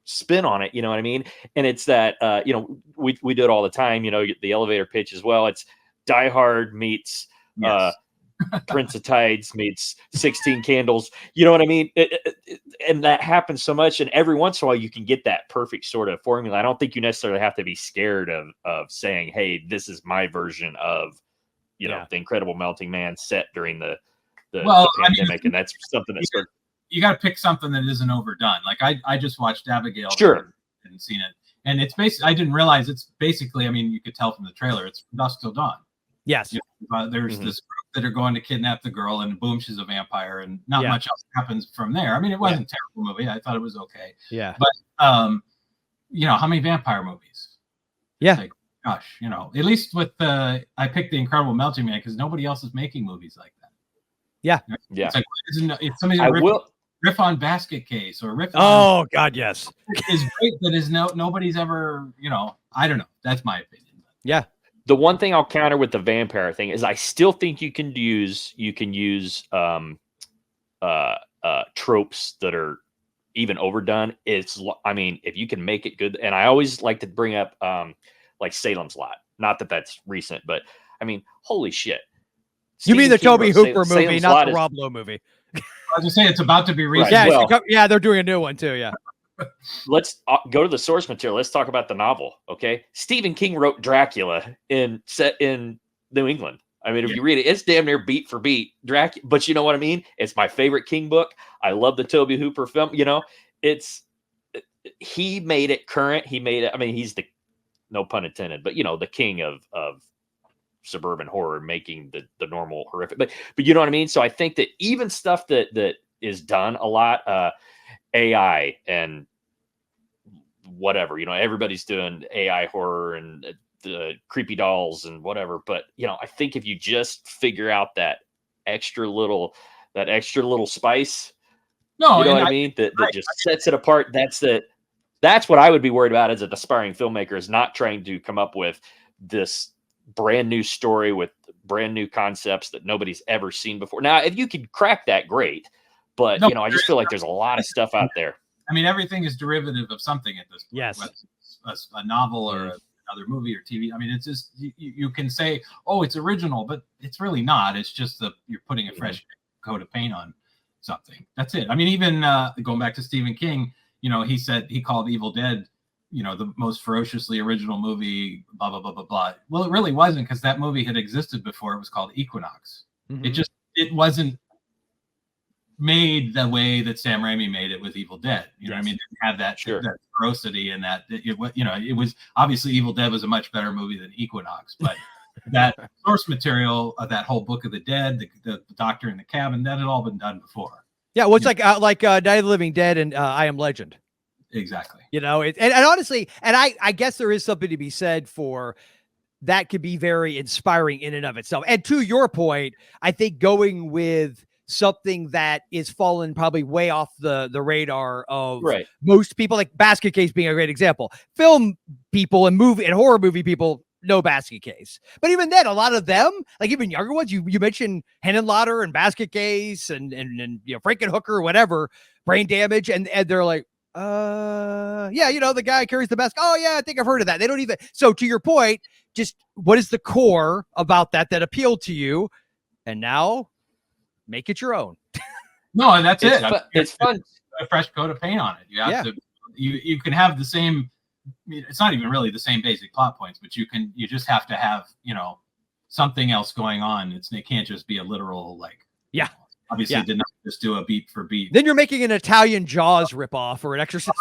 spin on it. You know what I mean? And it's that, you know, we do it all the time, you know, the elevator pitch as well. It's Die Hard meets, Prince of Tides meets 16 Candles. You know what I mean? And that happens so much. And every once in a while, you can get that perfect sort of formula. I don't think you necessarily have to be scared of saying, hey, this is my version of, you know, the Incredible Melting Man set during the pandemic. And that's something that's you got to pick something that isn't overdone. Like I just watched Abigail. Sure. And seen it. And it's basically, I didn't realize it's basically, I mean, you could tell from the trailer, it's Dusk Till Dawn. Yes. You know, there's this group that are going to kidnap the girl, and boom, she's a vampire, and not much else happens from there. I mean, it wasn't a terrible movie. I thought it was okay. Yeah. But you know, how many vampire movies? Yeah. Like, gosh, you know, at least with I picked The Incredible Melting Man because nobody else is making movies like that. Yeah. Yeah. It's like, if somebody's riff on Basket Case or riff on, oh God, yes, is great, but is nobody's ever, you know, I don't know. That's my opinion. Yeah. The one thing I'll counter with the vampire thing is I still think you can use tropes that are even overdone. I mean, if you can make it good, and I always like to bring up like Salem's Lot. Not that that's recent, but I mean, holy shit. You mean the Toby Hooper movie, Salem's not Lot the Rob Lowe movie? I was just saying it's about to be recent. Right. Yeah, they're doing a new one too. Yeah. Let's go to the source material. Let's talk about the novel. Okay. Stephen King wrote Dracula set in New England. I mean, if you read it, it's damn near beat for beat Dracula, but you know what I mean? It's my favorite King book. I love the Toby Hooper film. You know, he made it current. He made it. I mean, he's the, no pun intended, but the king of suburban horror, making the normal horrific. But you know what I mean. So I think that even stuff that is done a lot, AI and whatever, everybody's doing AI horror and the creepy dolls and whatever. But I think if you just figure out that extra little spice, No, you know what I mean, that just sets it apart. That's what I would be worried about as an aspiring filmmaker, is not trying to come up with this brand new story with brand new concepts that nobody's ever seen before. Now, if you could crack that, great. But I just feel like there's a lot of stuff out there. I mean, everything is derivative of something at this point. Yes. Whether it's a novel or another movie or TV. I mean, it's just you can say, oh, it's original, but it's really not. It's just you're putting a fresh coat of paint on something. That's it. I mean, even going back to Stephen King, he said he called Evil Dead, the most ferociously original movie, blah, blah, blah, blah, blah. Well, it really wasn't, because that movie had existed before. It was called Equinox. Mm-hmm. It wasn't made the way that Sam Raimi made it with Evil Dead. You know what I mean? It had that ferocity, and that it was obviously Evil Dead was a much better movie than Equinox, but that source material of that whole Book of the Dead, the Doctor in the Cabin, that had all been done before. Yeah, well, it's like Night of the Living Dead and I Am Legend. Exactly. And honestly, and I guess there is something to be said for that. Could be very inspiring in and of itself. And to your point, I think going with something that is fallen probably way off the radar of most people, like Basket Case being a great example. Film people and horror movie people know Basket Case, but even then, a lot of them, like even younger ones, you mentioned Henenlotter and Basket Case and Frankenhooker or whatever, Brain Damage, and they're like, the guy carries the mask. Oh yeah, I think I've heard of that. They don't even. So to your point, just what is the core about that appealed to you, and now make it your own. No, and that's it. It's fun. A fresh coat of paint on it. You have to. You can have the same. I mean, it's not even really the same basic plot points, but you just have to have, something else going on. It can't just be a literal, obviously did not just do a beat for beat. Then you're making an Italian Jaws ripoff or an Exorcist.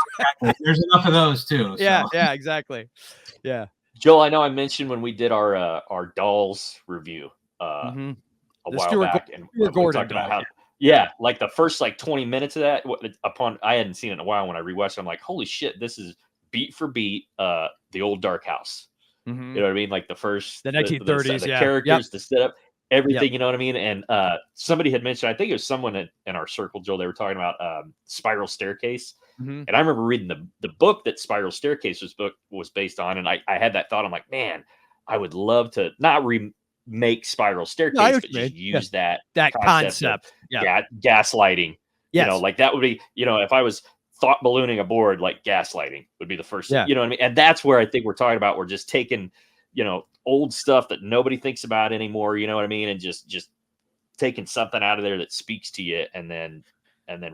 There's enough of those too. So. Yeah, exactly. Yeah. Joel, I know I mentioned when we did our Dolls review a while back, and we talked about how, like the first 20 minutes of that, I hadn't seen it in a while. When I rewatched it, I'm like, holy shit, this is beat for beat the old Dark House. You know what I mean? Like the 1930s, the characters, the setup, everything. You know what I mean? And somebody had mentioned, I think it was someone in our circle, Joel, they were talking about Spiral Staircase. And I remember reading the book that Spiral Staircase was based on, and I had that thought. I'm like, man, I would love to not remake Spiral Staircase, but just use that concept. Gaslighting. Like that would be, if I was thought ballooning a board, like gaslighting would be the first thing, you know what I mean? And that's where I think we're talking about. We're just taking, old stuff that nobody thinks about anymore, you know what I mean? And just taking something out of there that speaks to you, and then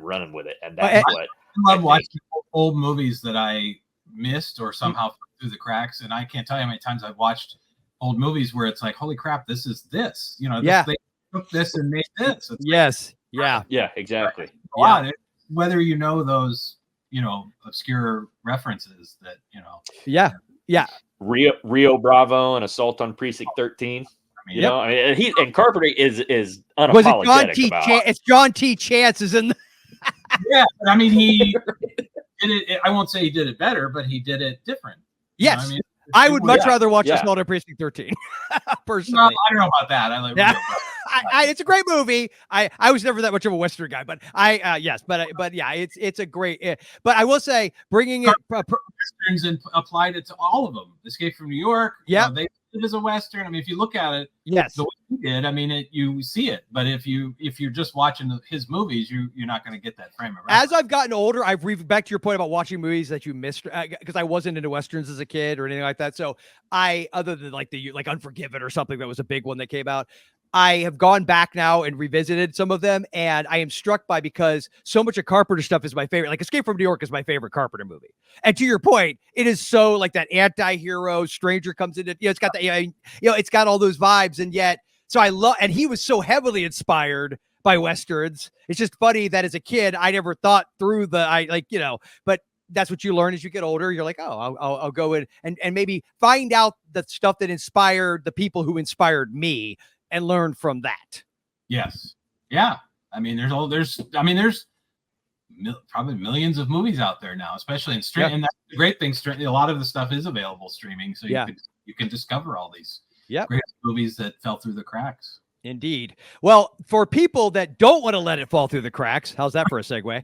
running with it. And that's what I love watching old movies that I missed or somehow through the cracks. And I can't tell you how many times I've watched old movies where it's like, holy crap, this is this, they took this and made this. It's yeah, exactly. Whether those, obscure references that, Rio Bravo and Assault on Precinct 13. And Carpenter is unapologetic about it. It's John T. Chance is in. Yeah, but I mean, he did it. I won't say he did it better, but he did it different. Yes, I would much rather watch Assault on Precinct 13. Personally, no, I don't know about that. I like. It's a great movie. I was never that much of a Western guy, but it's a great. But I will say, bringing it Westerns and applied it to all of them. Escape from New York. Yeah, they did it as a Western. I mean, if you look at it, the way he did. I mean, you see it. But if you're just watching his movies, you're not going to get that frame of reference. As I've gotten older, I've back to your point about watching movies that you missed, because I wasn't into Westerns as a kid or anything like that. So other than like Unforgiven or something that was a big one that came out, I have gone back now and revisited some of them, and I am struck by, because so much of Carpenter stuff is my favorite. Like Escape from New York is my favorite Carpenter movie. And to your point, it is so like that anti-hero stranger comes in. It's got it's got all those vibes, and yet so I love. And he was so heavily inspired by Westerns. It's just funny that as a kid, I never thought through but that's what you learn as you get older. You're like, oh, I'll go in and maybe find out the stuff that inspired the people who inspired me and learn from that. Yes. Yeah. I mean, there's probably millions of movies out there now, especially in streaming. Yeah. And that's the great thing. A lot of the stuff is available streaming. So Yeah. you can discover all these Yep. great movies that fell through the cracks. Indeed. Well, for people that don't want to let it fall through the cracks, how's that for a segue?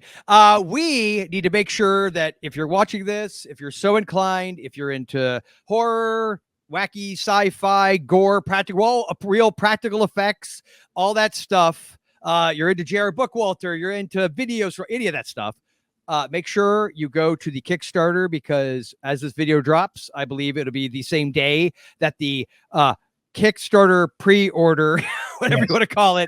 We need to make sure that if you're watching this, if you're so inclined, if you're into horror, wacky sci-fi, gore, real practical effects, all that stuff, you're into Jared Bookwalter, you're into videos for any of that stuff, make sure you go to the Kickstarter, because as this video drops, I believe it'll be the same day that the Kickstarter pre-order, whatever you want to call it,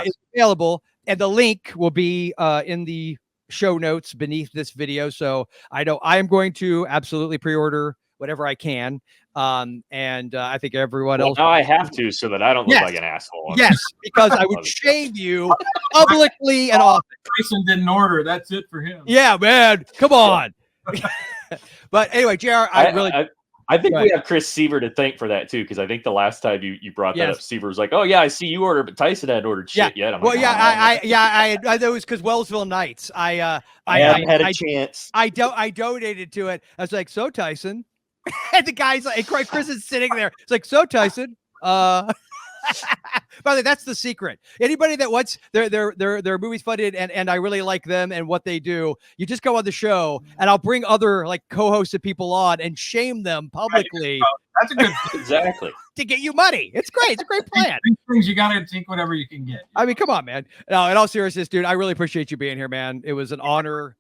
is available, and the link will be in the show notes beneath this video. So I know I am going to absolutely pre-order whatever I can, and I think everyone else. Now I have to, so that I don't look like an asshole. Yes, because I would shame you publicly and often. Tyson didn't order. That's it for him. Yeah, man, come on. But anyway, JR, I think we have Chris Seaver to thank for that too, because I think the last time you brought that up, Seaver was like, "Oh yeah, I see you ordered, but Tyson hadn't ordered shit yet." I know it was because Wellsville Nights. I haven't had a chance. I donated to it. I was like, "So Tyson," and the guy's like, Chris is sitting there. It's like, "So Tyson." By the way, that's the secret. Anybody that wants their movies funded and I really like them and what they do, you just go on the show and I'll bring other like co-hosted people on and shame them publicly. That's a good exactly to get you money. It's great. It's a great plan. These things you gotta take whatever you can get. I mean, come on, man. No, in all seriousness, dude, I really appreciate you being here, man. It was an honor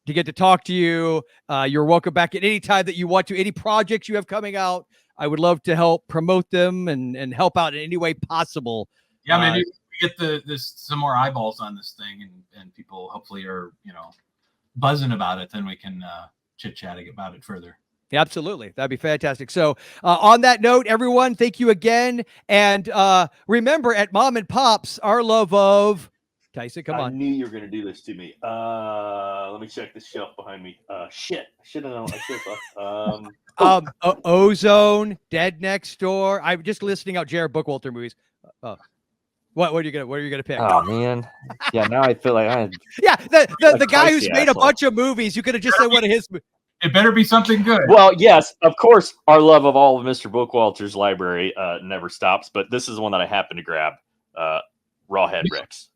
to get to talk to you. You're welcome back at any time that you want to. Any projects you have coming out, I would love to help promote them and help out in any way possible. Yeah, maybe we get some more eyeballs on this thing, and people hopefully are buzzing about it. Then we can chit chat about it further. Yeah, absolutely, that'd be fantastic. So on that note, everyone, thank you again, and remember, at Mom and Pops, our love of Tyson. Come on. I knew you were going to do this to me. Let me check this shelf behind me. Shit, I should have known. Ozone, Dead Next Door. I'm just listing out Jared Bookwalter movies. What are you gonna pick? Oh man, yeah. Now I feel like the guy who's made a bunch of movies. You could have just said one of his. It better be something good. Well, yes, of course. Our love of all of Mr. Bookwalter's library never stops. But this is one that I happened to grab. Rawhead Rex.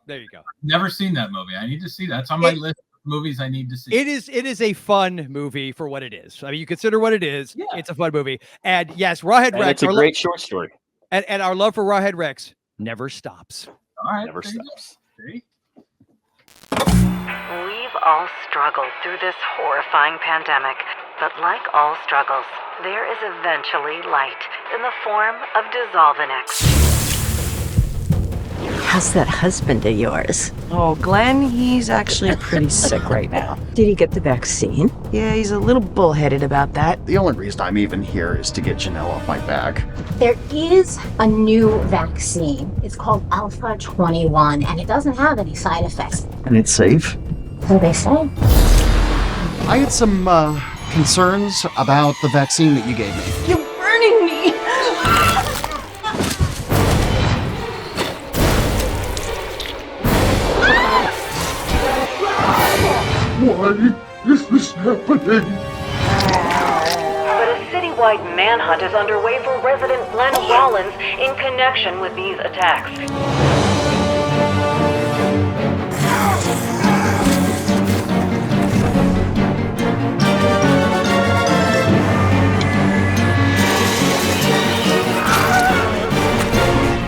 There you go. Never seen that movie. I need to see that. It's on my list of movies I need to see. It is a fun movie for what it is. I mean, you consider what it is. Yeah. It's a fun movie. And yes, Rawhead Rex. It's a great short story. And our love for Rawhead Rex never stops. All right. Never stops. We've all struggled through this horrifying pandemic. But like all struggles, there is eventually light in the form of Dissolvinex. How's that husband of yours? Oh, Glenn, he's actually pretty sick right now. Did he get the vaccine? Yeah, he's a little bullheaded about that. The only reason I'm even here is to get Janelle off my back. There is a new vaccine. It's called Alpha 21, and it doesn't have any side effects. And it's safe? So they say. I had some concerns about the vaccine that you gave me. You're burning me! Why is this happening? But a citywide manhunt is underway for resident Glenn Rollins in connection with these attacks.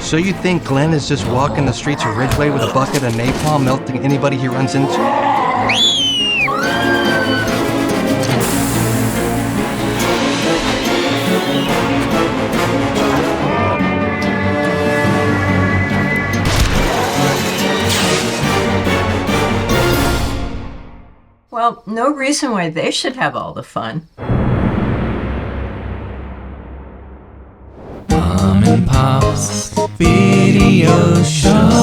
So you think Glenn is just walking the streets of Ridgeway with a bucket of napalm melting anybody he runs into? Well, no reason why they should have all the fun. Mom and Pop's Video Show.